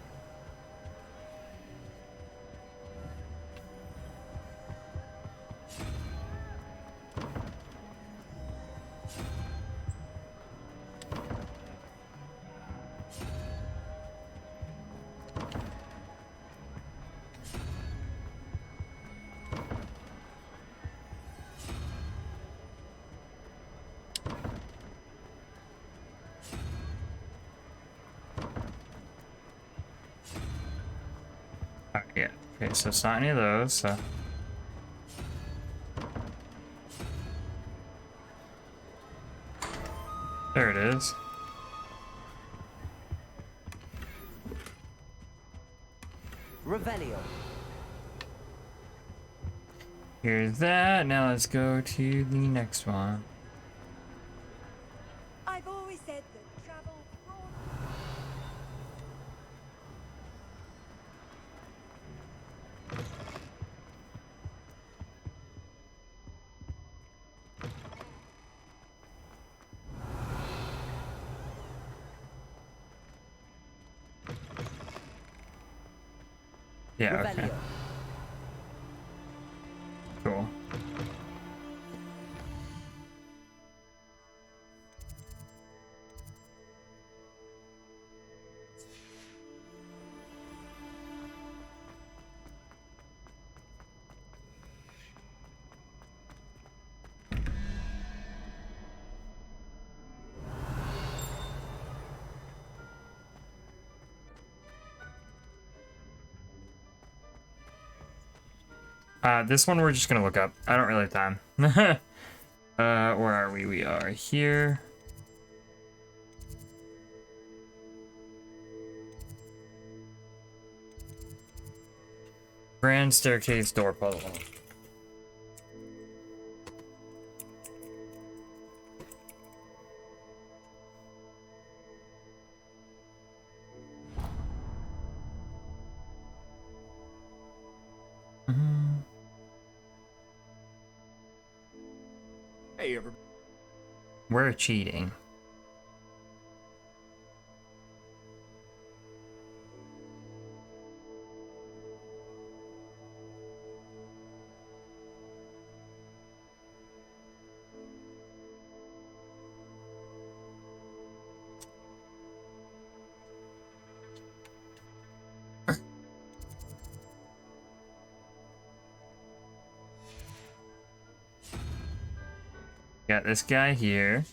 Yeah, okay, so it's not any of those, so. There it is. Revelio. Here's that. Now let's go to the next one. I've always said that travel Yeah, okay. Cool. This one we're just gonna look up. I don't really have time. Where are we? We are here. Grand staircase door puzzle. Hey, everybody. We're cheating. Got this guy here.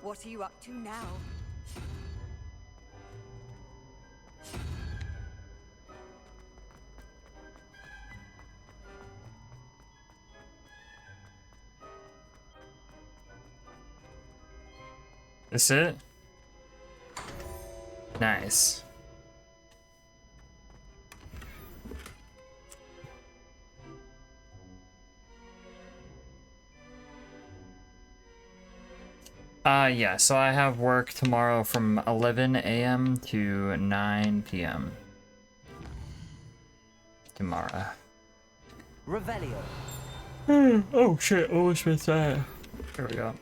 What are you up to now? This it? Nice. Yeah, so I have work tomorrow from 11 a.m. to 9 p.m. tomorrow. Revelio. Oh shit, almost missed that. There we go.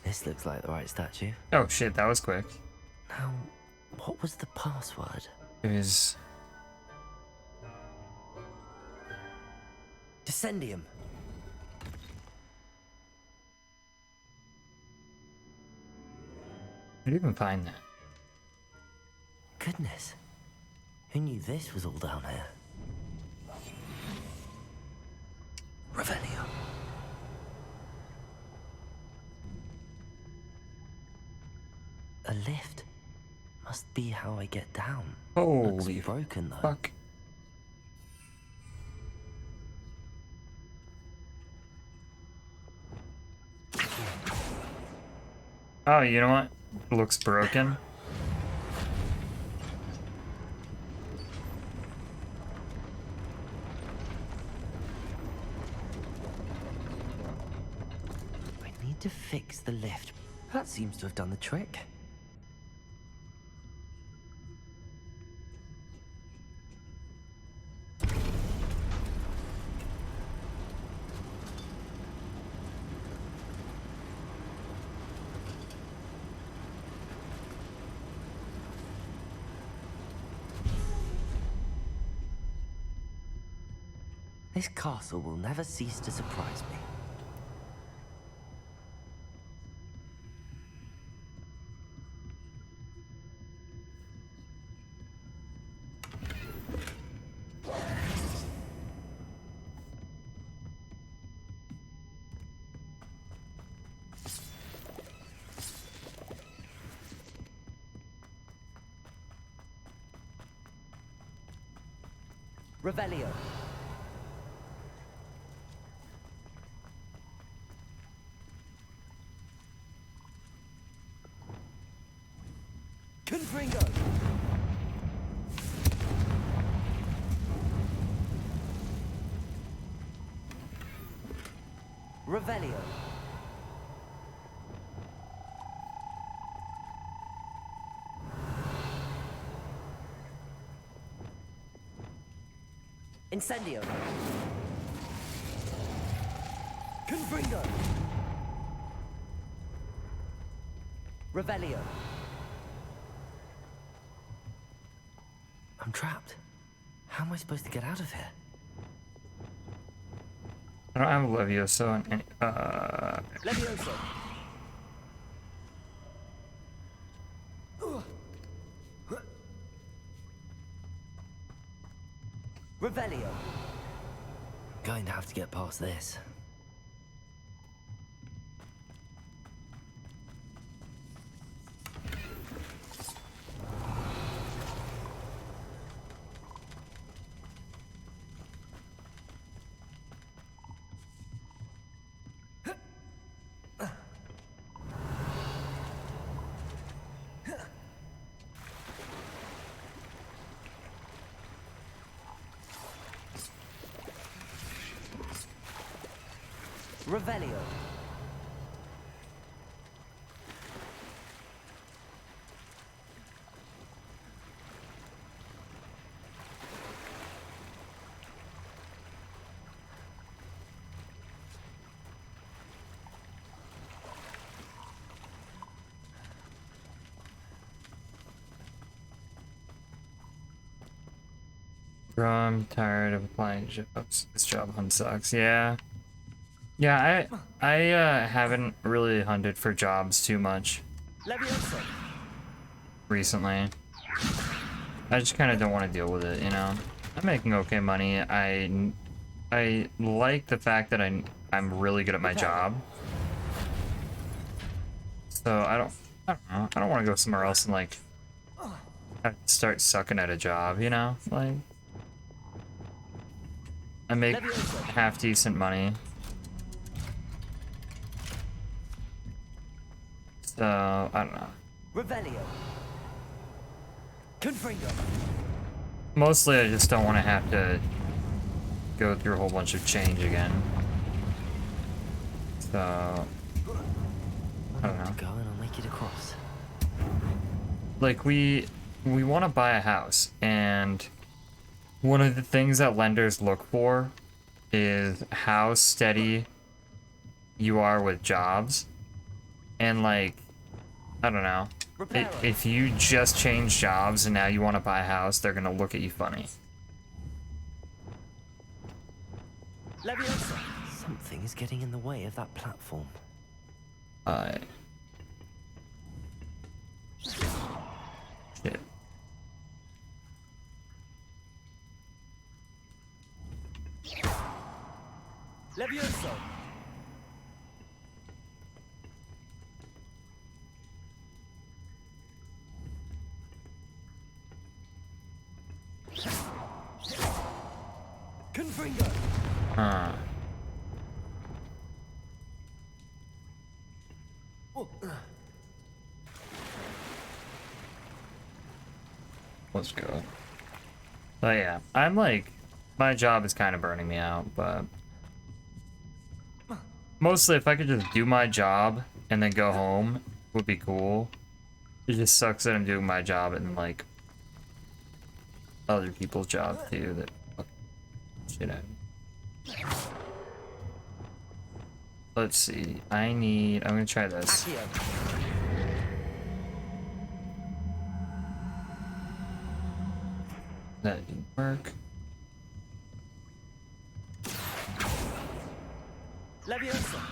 This looks like the right statue. Oh shit, that was quick. Now, what was the password? It was... Descendium. Where'd you even find that? Goodness. Who knew this was all down here? Revelio. A lift. Must be how I get down. Looks Holy broken though. fuck. Oh, you know what? Looks broken. I need to fix the lift. That seems to have done the trick. This castle will never cease to surprise me. Revelio. Confringo. Revelio. Incendio. Confringo. Revelio. I'm trapped. How am I supposed to get out of here? I don't have Levioso and any, Levioso. Revelio. Going to have to get past this. Revelio. Bro, I'm tired of applying jobs. This job hunt sucks. Yeah. Yeah, I haven't really hunted for jobs too much recently. I just kind of don't want to deal with it, you know. I'm making okay money. I like the fact that I'm really good at my job. So I don't know. I don't want to go somewhere else and like have to start sucking at a job, you know? Like I make half decent money. So, I don't know. Revelio. Confringo. Mostly I just don't want to have to go through a whole bunch of change again. So, I don't know. Go and I'll make it across. Like we want to buy a house, and one of the things that lenders look for is how steady you are with jobs. And like, I don't know, if you just change jobs and now you want to buy a house, they're gonna look at you funny. Something is getting in the way of that platform. Shit. Levioso. Confringo. Let's go. But yeah, I'm like, my job is kind of burning me out, but mostly if I could just do my job and then go home would be cool. It just sucks that I'm doing my job and like other people's job too that fuck shit out of me. Let's see. I'm gonna try this. That didn't work.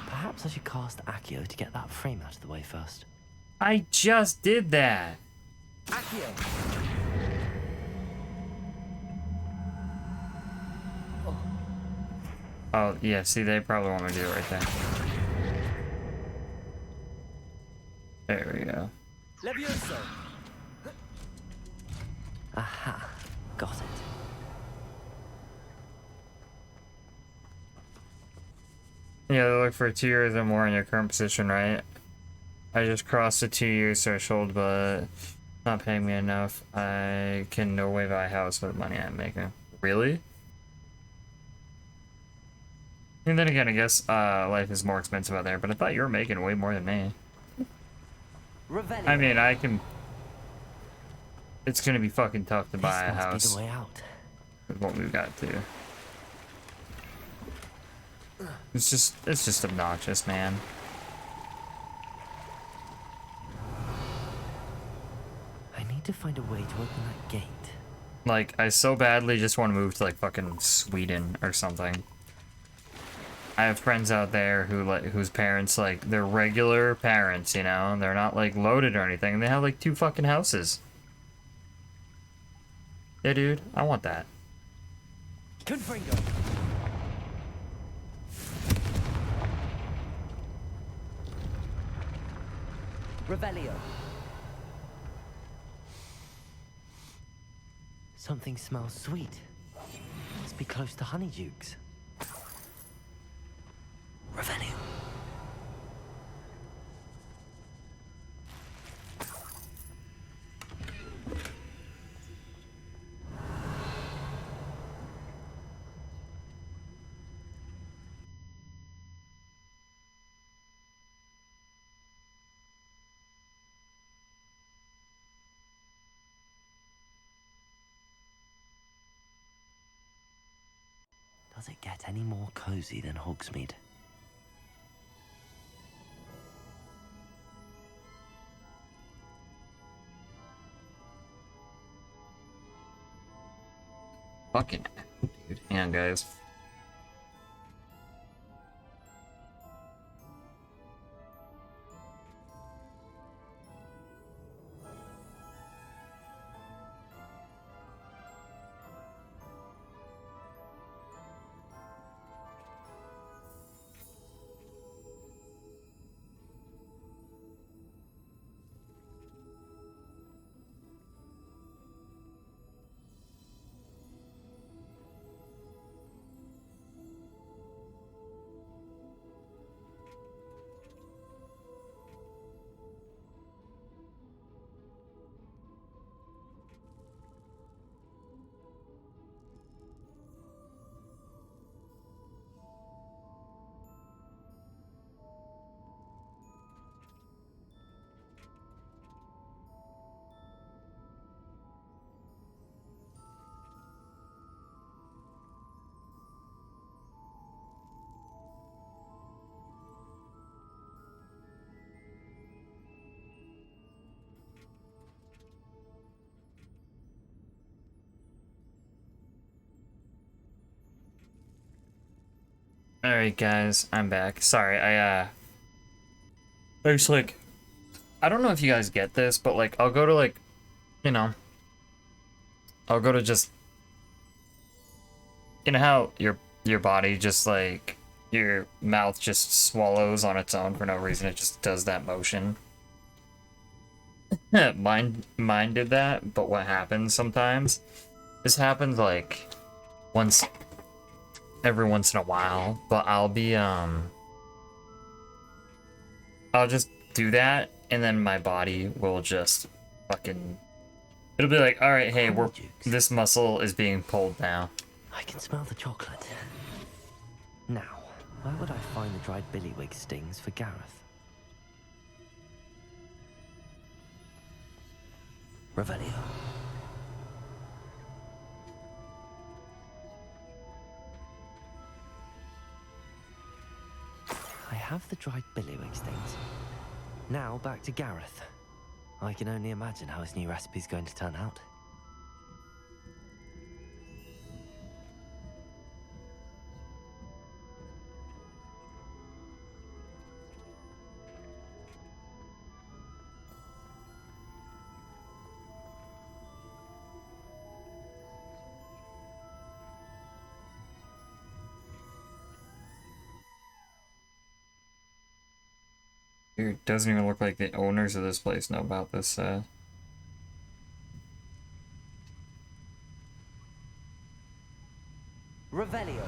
Perhaps I should cast Accio to get that frame out of the way first. I just did that. Accio. Oh yeah, see, they probably want me to do it right there. There we go. Levioso. Aha, got it. Yeah, they look for 2 years or more in your current position, right? I just crossed the 2-year threshold, but not paying me enough. I can no way buy a house with the money I'm making. Really? And then again, I guess life is more expensive out there, but I thought you were making way more than me. I mean, I can... It's gonna be fucking tough to buy a house. This must be the way out. With what we've got to. It's just obnoxious, man. I need to find a way to open that gate. Like, I so badly just want to move to, like, fucking Sweden or something. I have friends out there who, like, whose parents, like, they're regular parents, you know? They're not, like, loaded or anything. They have, like, 2 fucking houses. Yeah, dude, I want that. Confringo. Revelio. Something smells sweet. Must be close to Honeydukes. Revelio. Does it get any more cozy than Hogsmeade? Fucking dude. Hang on, guys. Alright, guys, I'm back. Sorry, I just, like, I don't know if you guys get this, but, like, I'll go to, like, you know, I'll go to just, you know how your body just, like, your mouth just swallows on its own for no reason, it just does that motion. Mine did that, but what happens sometimes, this happens, like, every once in a while, but I'll just do that, and then my body will just fucking, it'll be like, alright, hey, this muscle is being pulled now. I can smell the chocolate. Now, where would I find the dried billywig stings for Gareth? Revelio. I have the dried billywig stings. Now back to Gareth. I can only imagine how his new recipe's going to turn out. Dude, it doesn't even look like the owners of this place know about this, Revelio.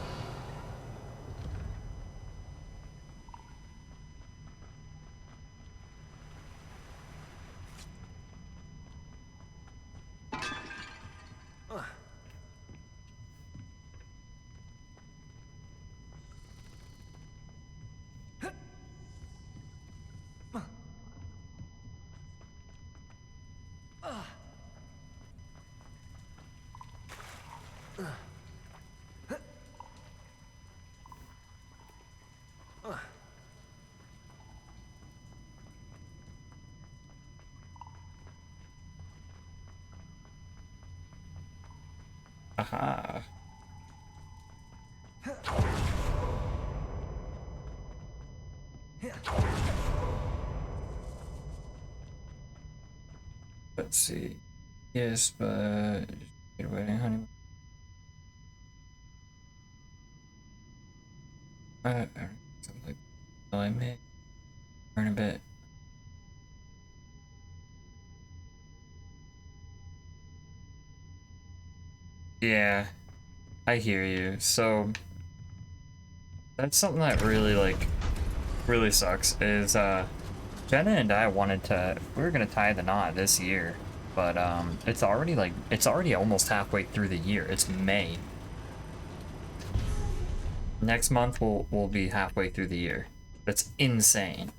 Haha. Let's see. Yes, but wedding honeymoon. Something like that. I may earn a bit. Yeah, I hear you. So that's something that really really sucks is Jenna and I wanted to we were gonna tie the knot this year, but it's already almost halfway through the year. It's May. Next month we'll be halfway through the year. That's insane.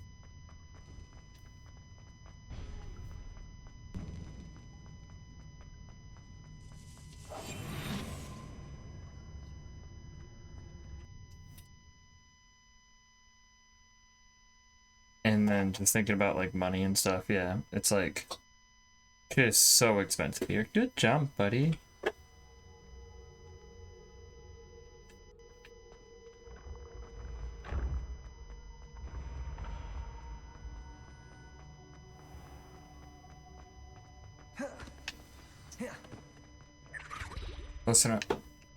And then just thinking about like money and stuff, yeah, it's like just so expensive here. Good jump, buddy. Listen up.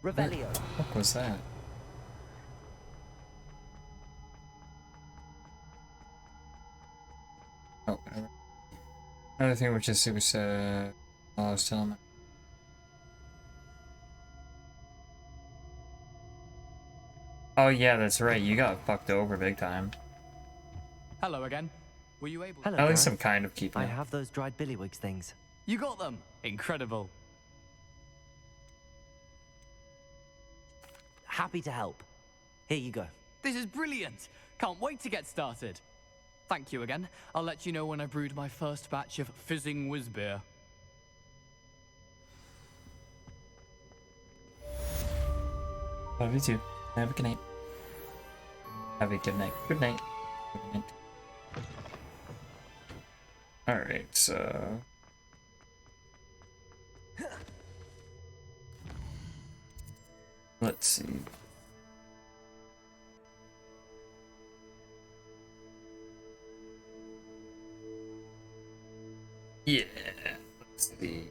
Revelio. What was that? Oh, whatever. Another thing which is super sad. I was telling me. Oh yeah, that's right. You got fucked over big time. Hello again. Were you able? Hello, At least Gareth. I'm kind of keeping I it. have those dried billywigs things. You got them. Incredible. Happy to help. Here you go. This is brilliant. Can't wait to get started. Thank you again. I'll let you know when I brewed my first batch of fizzing whiz beer. Love you too. Have a good night. Have a good night. Good night. Good night. Alright, so... Let's see. Yeah, let's see.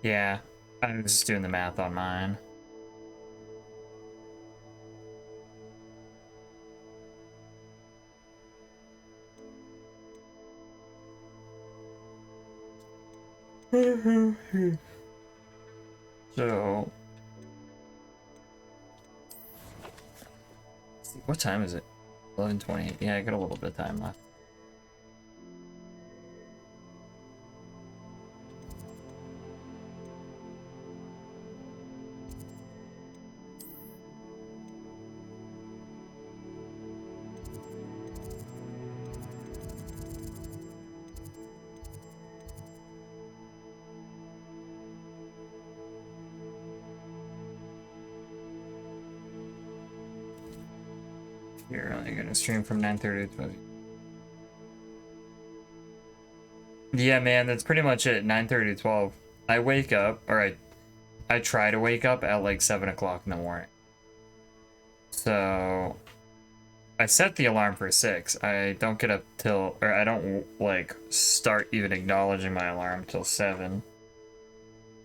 Yeah, I was just doing the math on mine. So, what time is it? 11:20. Yeah, I got a little bit of time left. You're only gonna stream from 9:30 to 12. Yeah, man, that's pretty much it. 9:30 to 12. I wake up, or I try to wake up at like 7 o'clock in the morning. So I set the alarm for 6. I don't get up till, or I don't like start even acknowledging my alarm till 7.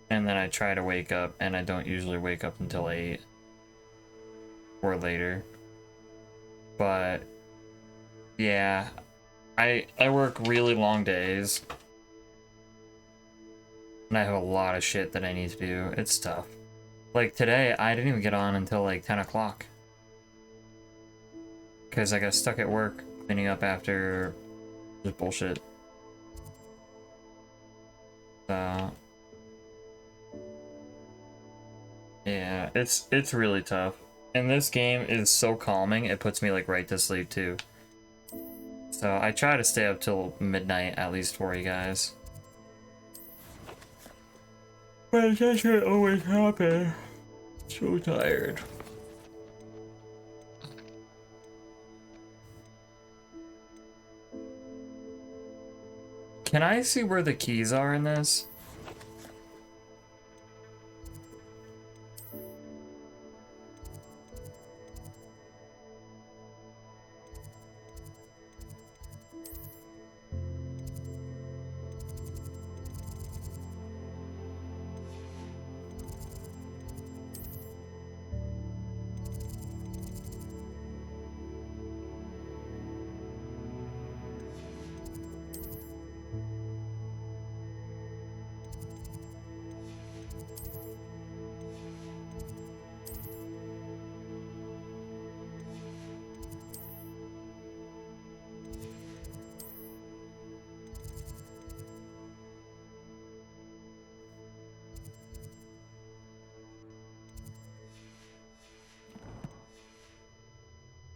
And then I try to wake up, and I don't usually wake up until 8 or later. But yeah, I work really long days, and I have a lot of shit that I need to do. It's tough. Like today, I didn't even get on until like 10 o'clock. Because I got stuck at work cleaning up after just bullshit. So yeah, it's really tough. And this game is so calming, it puts me like right to sleep too. So I try to stay up till midnight at least for you guys. But it doesn't always happen. So tired. Can I see where the keys are in this?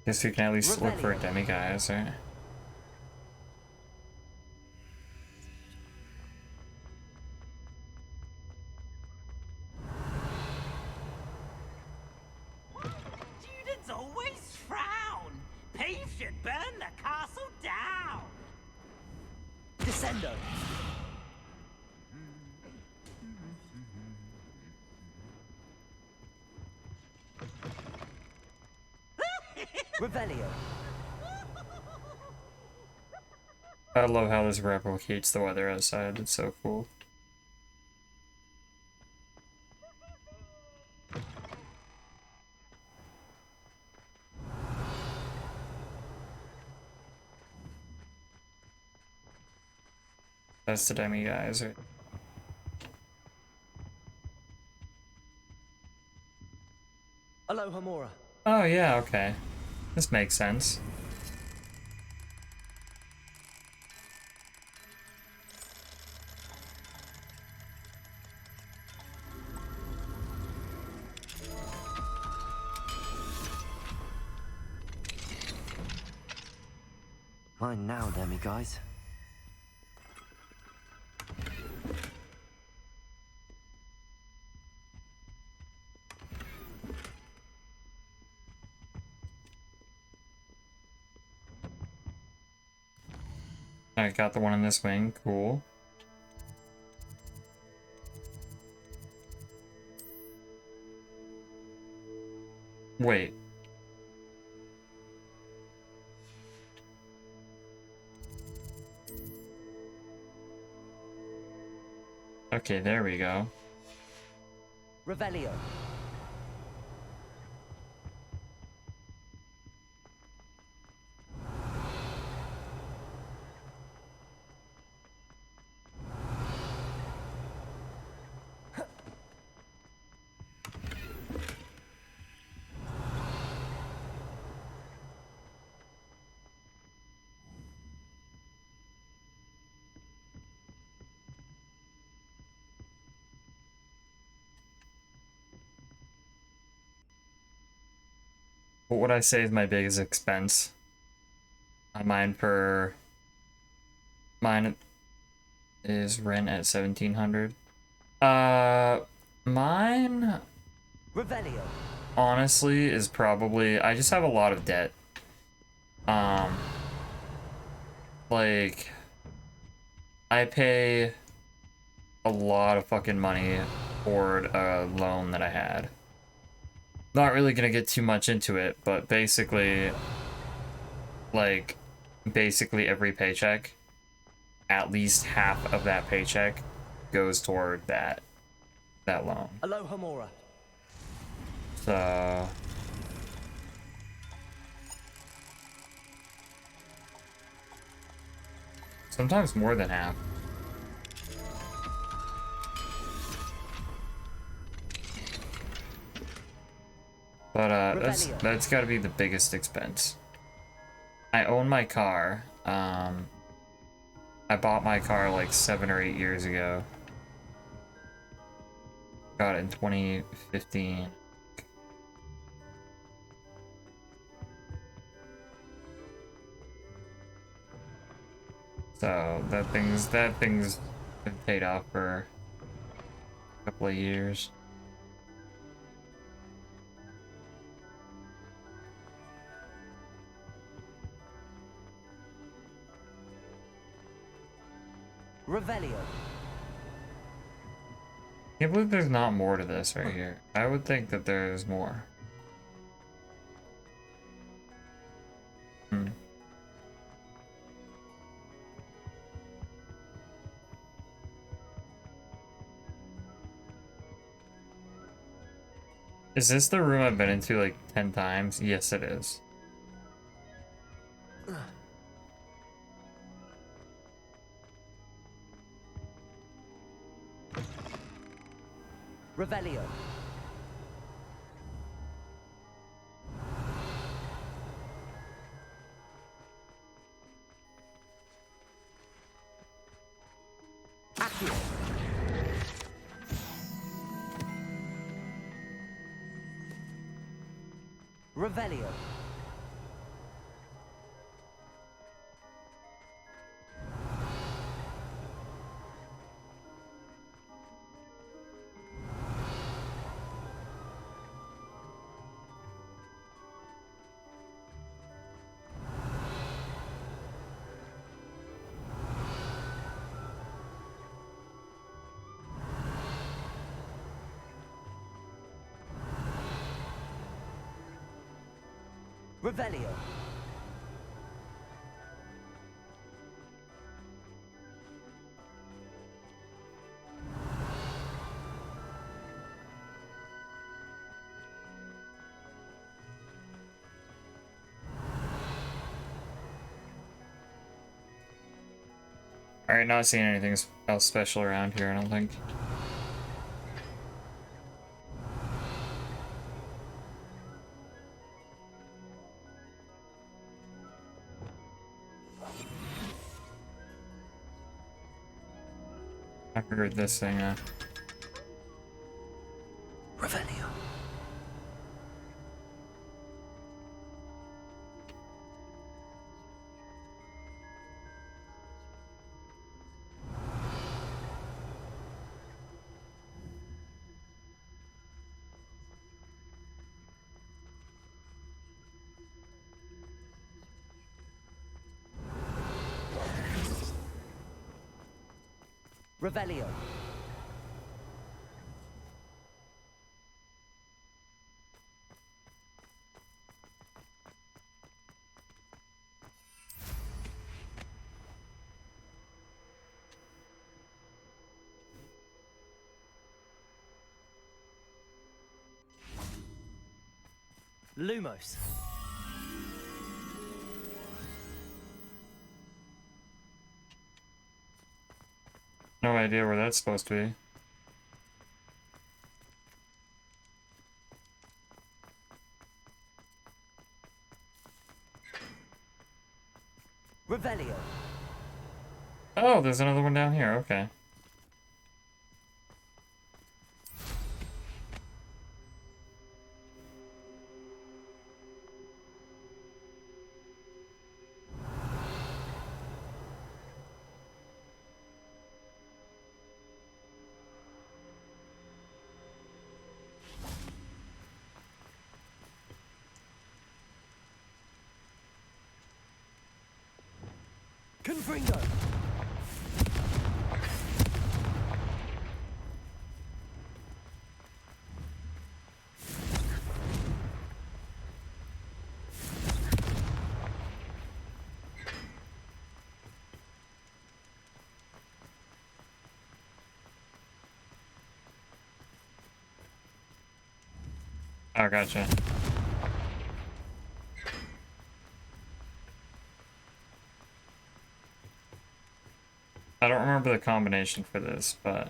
Guess we can at least look for demi-guys, right? Students always frown. Peace should burn the castle down. Descendo. Revelio. I love how this replicates the weather outside. It's so cool. That's the demi-guys, right? Aloha Mora. Oh yeah, okay. This makes sense. Mine now, demi-guys. I got the one in this wing, cool. Wait. Okay, there we go. Revelio. What would I say is my biggest expense? Mine is rent at 1,700. Mine Revelio. honestly is probably, I just have a lot of debt. Like I pay a lot of fucking money toward a loan that I had. Not really gonna get too much into it, but basically, like, every paycheck, at least half of that paycheck goes toward that loan. Aloha Mora. So sometimes more than half. But that's got to be the biggest expense. I own my car. I bought my car like 7 or 8 years ago. Got it in 2015. So that thing's been paid off for a couple of years. Revelio. Can't believe there's not more to this right here. I would think that there's more. Hmm. Is this the room I've been into like 10 times? Yes, it is. Revelio. Accio. Revelio. Revelio. Alright, not seeing anything else special around here, I don't think. I heard this thing, Revelio. Revelio. Lumos. No idea where that's supposed to be. Revelio. Oh, there's another one down here, okay. Confringo. Oh, gotcha. I don't remember the combination for this, but...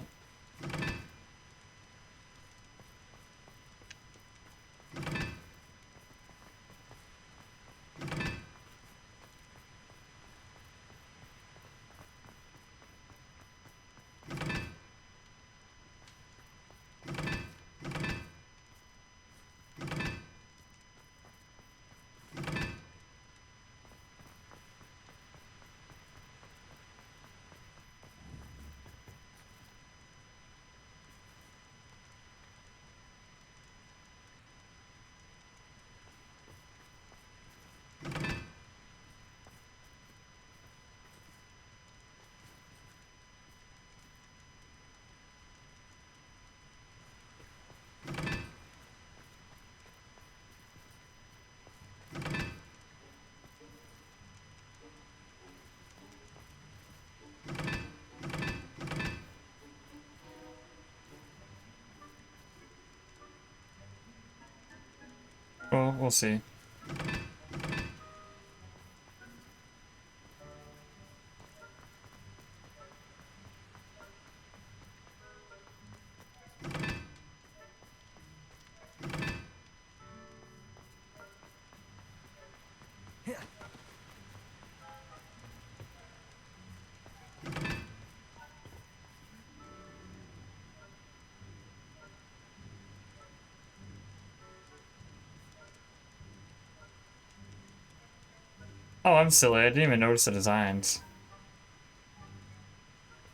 Well, we'll see. Oh, I'm silly. I didn't even notice the designs.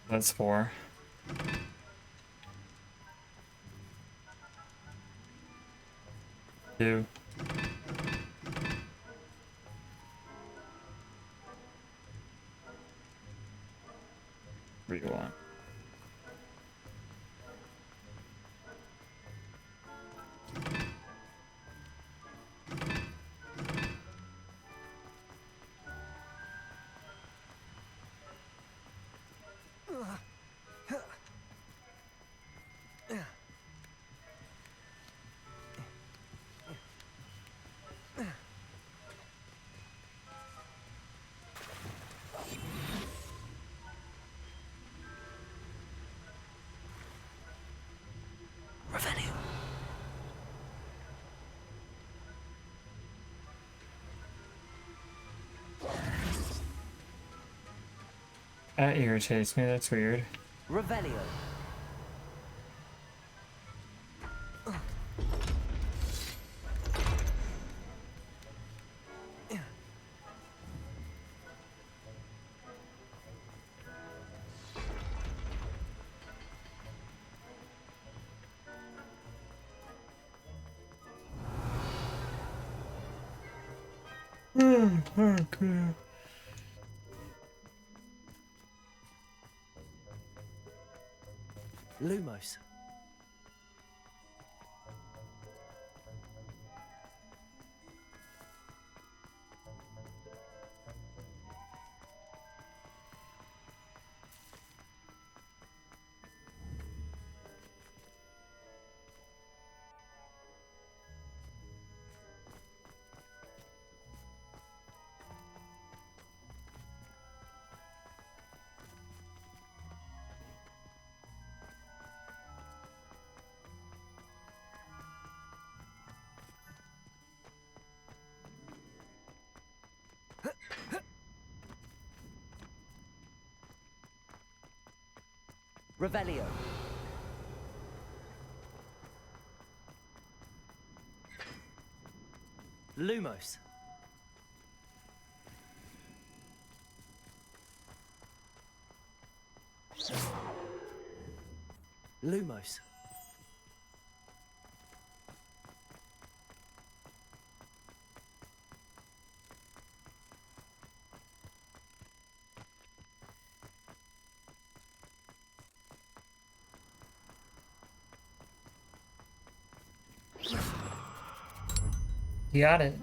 That's 4. 2. Rewind. That irritates me, that's weird. Revelio. Okay. Lumos. Revelio. Lumos. Lumos. You got it.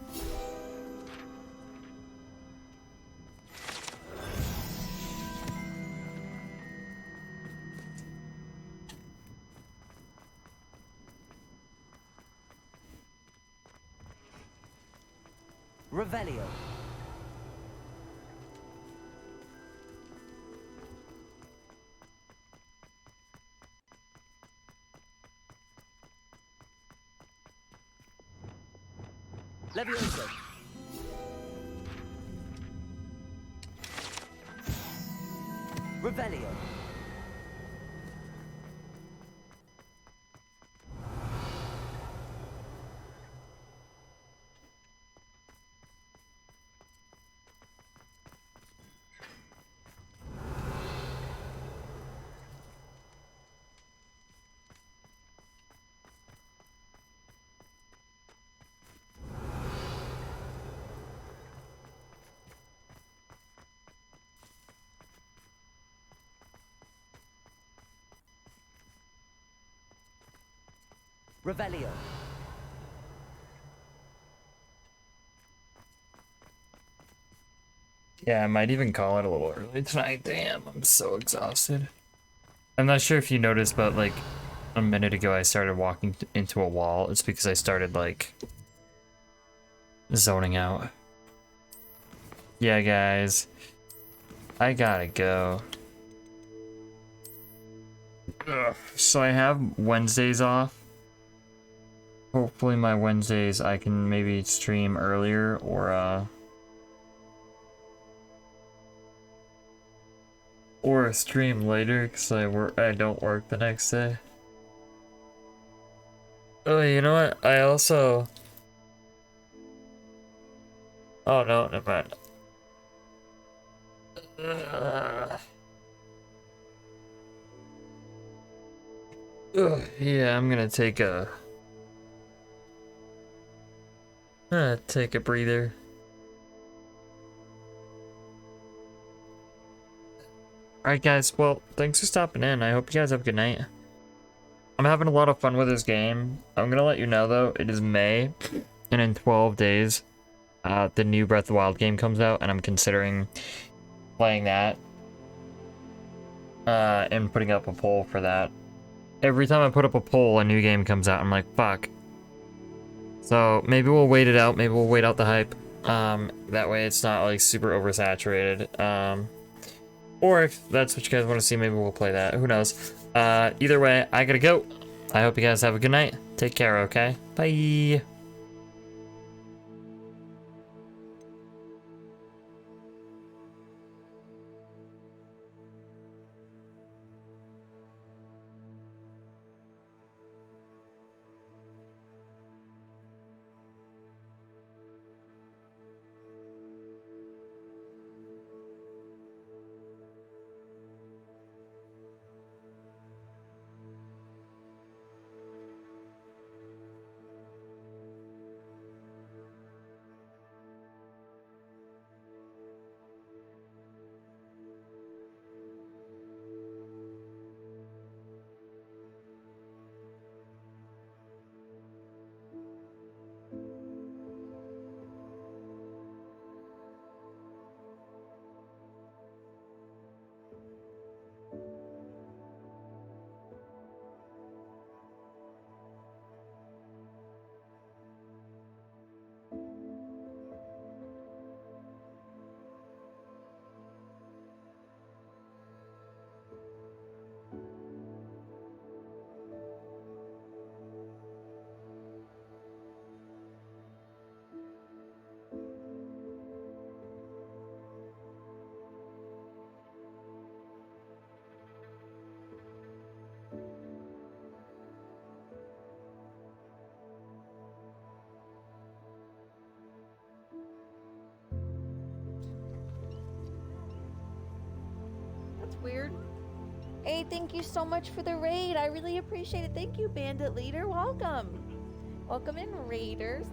Revelio. Levioso. Revelio. Revelio. Yeah, I might even call it a little early tonight. Damn, I'm so exhausted. I'm not sure if you noticed, but like a minute ago I started walking into a wall. It's because I started like zoning out. Yeah, guys. I gotta go. Ugh. So I have Wednesdays off. Hopefully my Wednesdays I can maybe stream earlier or stream later because I don't work the next day. Oh, you know what? I also... Oh no, never mind. Yeah, I'm gonna take a breather. Alright guys, well, thanks for stopping in. I hope you guys have a good night. I'm having a lot of fun with this game. I'm gonna let you know though, it is May, and in 12 days, the new Breath of the Wild game comes out, and I'm considering playing that. And putting up a poll for that. Every time I put up a poll, a new game comes out. I'm like, fuck. So maybe we'll wait it out. Maybe we'll wait out the hype. That way it's not like super oversaturated. Or if that's what you guys want to see, maybe we'll play that. Who knows? Either way, I gotta go. I hope you guys have a good night. Take care, okay? Bye. Weird. Hey, thank you so much for the raid. I really appreciate it. Thank you, Bandit Leader. Welcome. Welcome in, Raiders.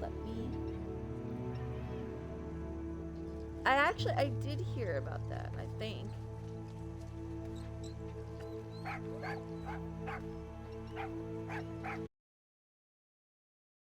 I did hear about that, I think.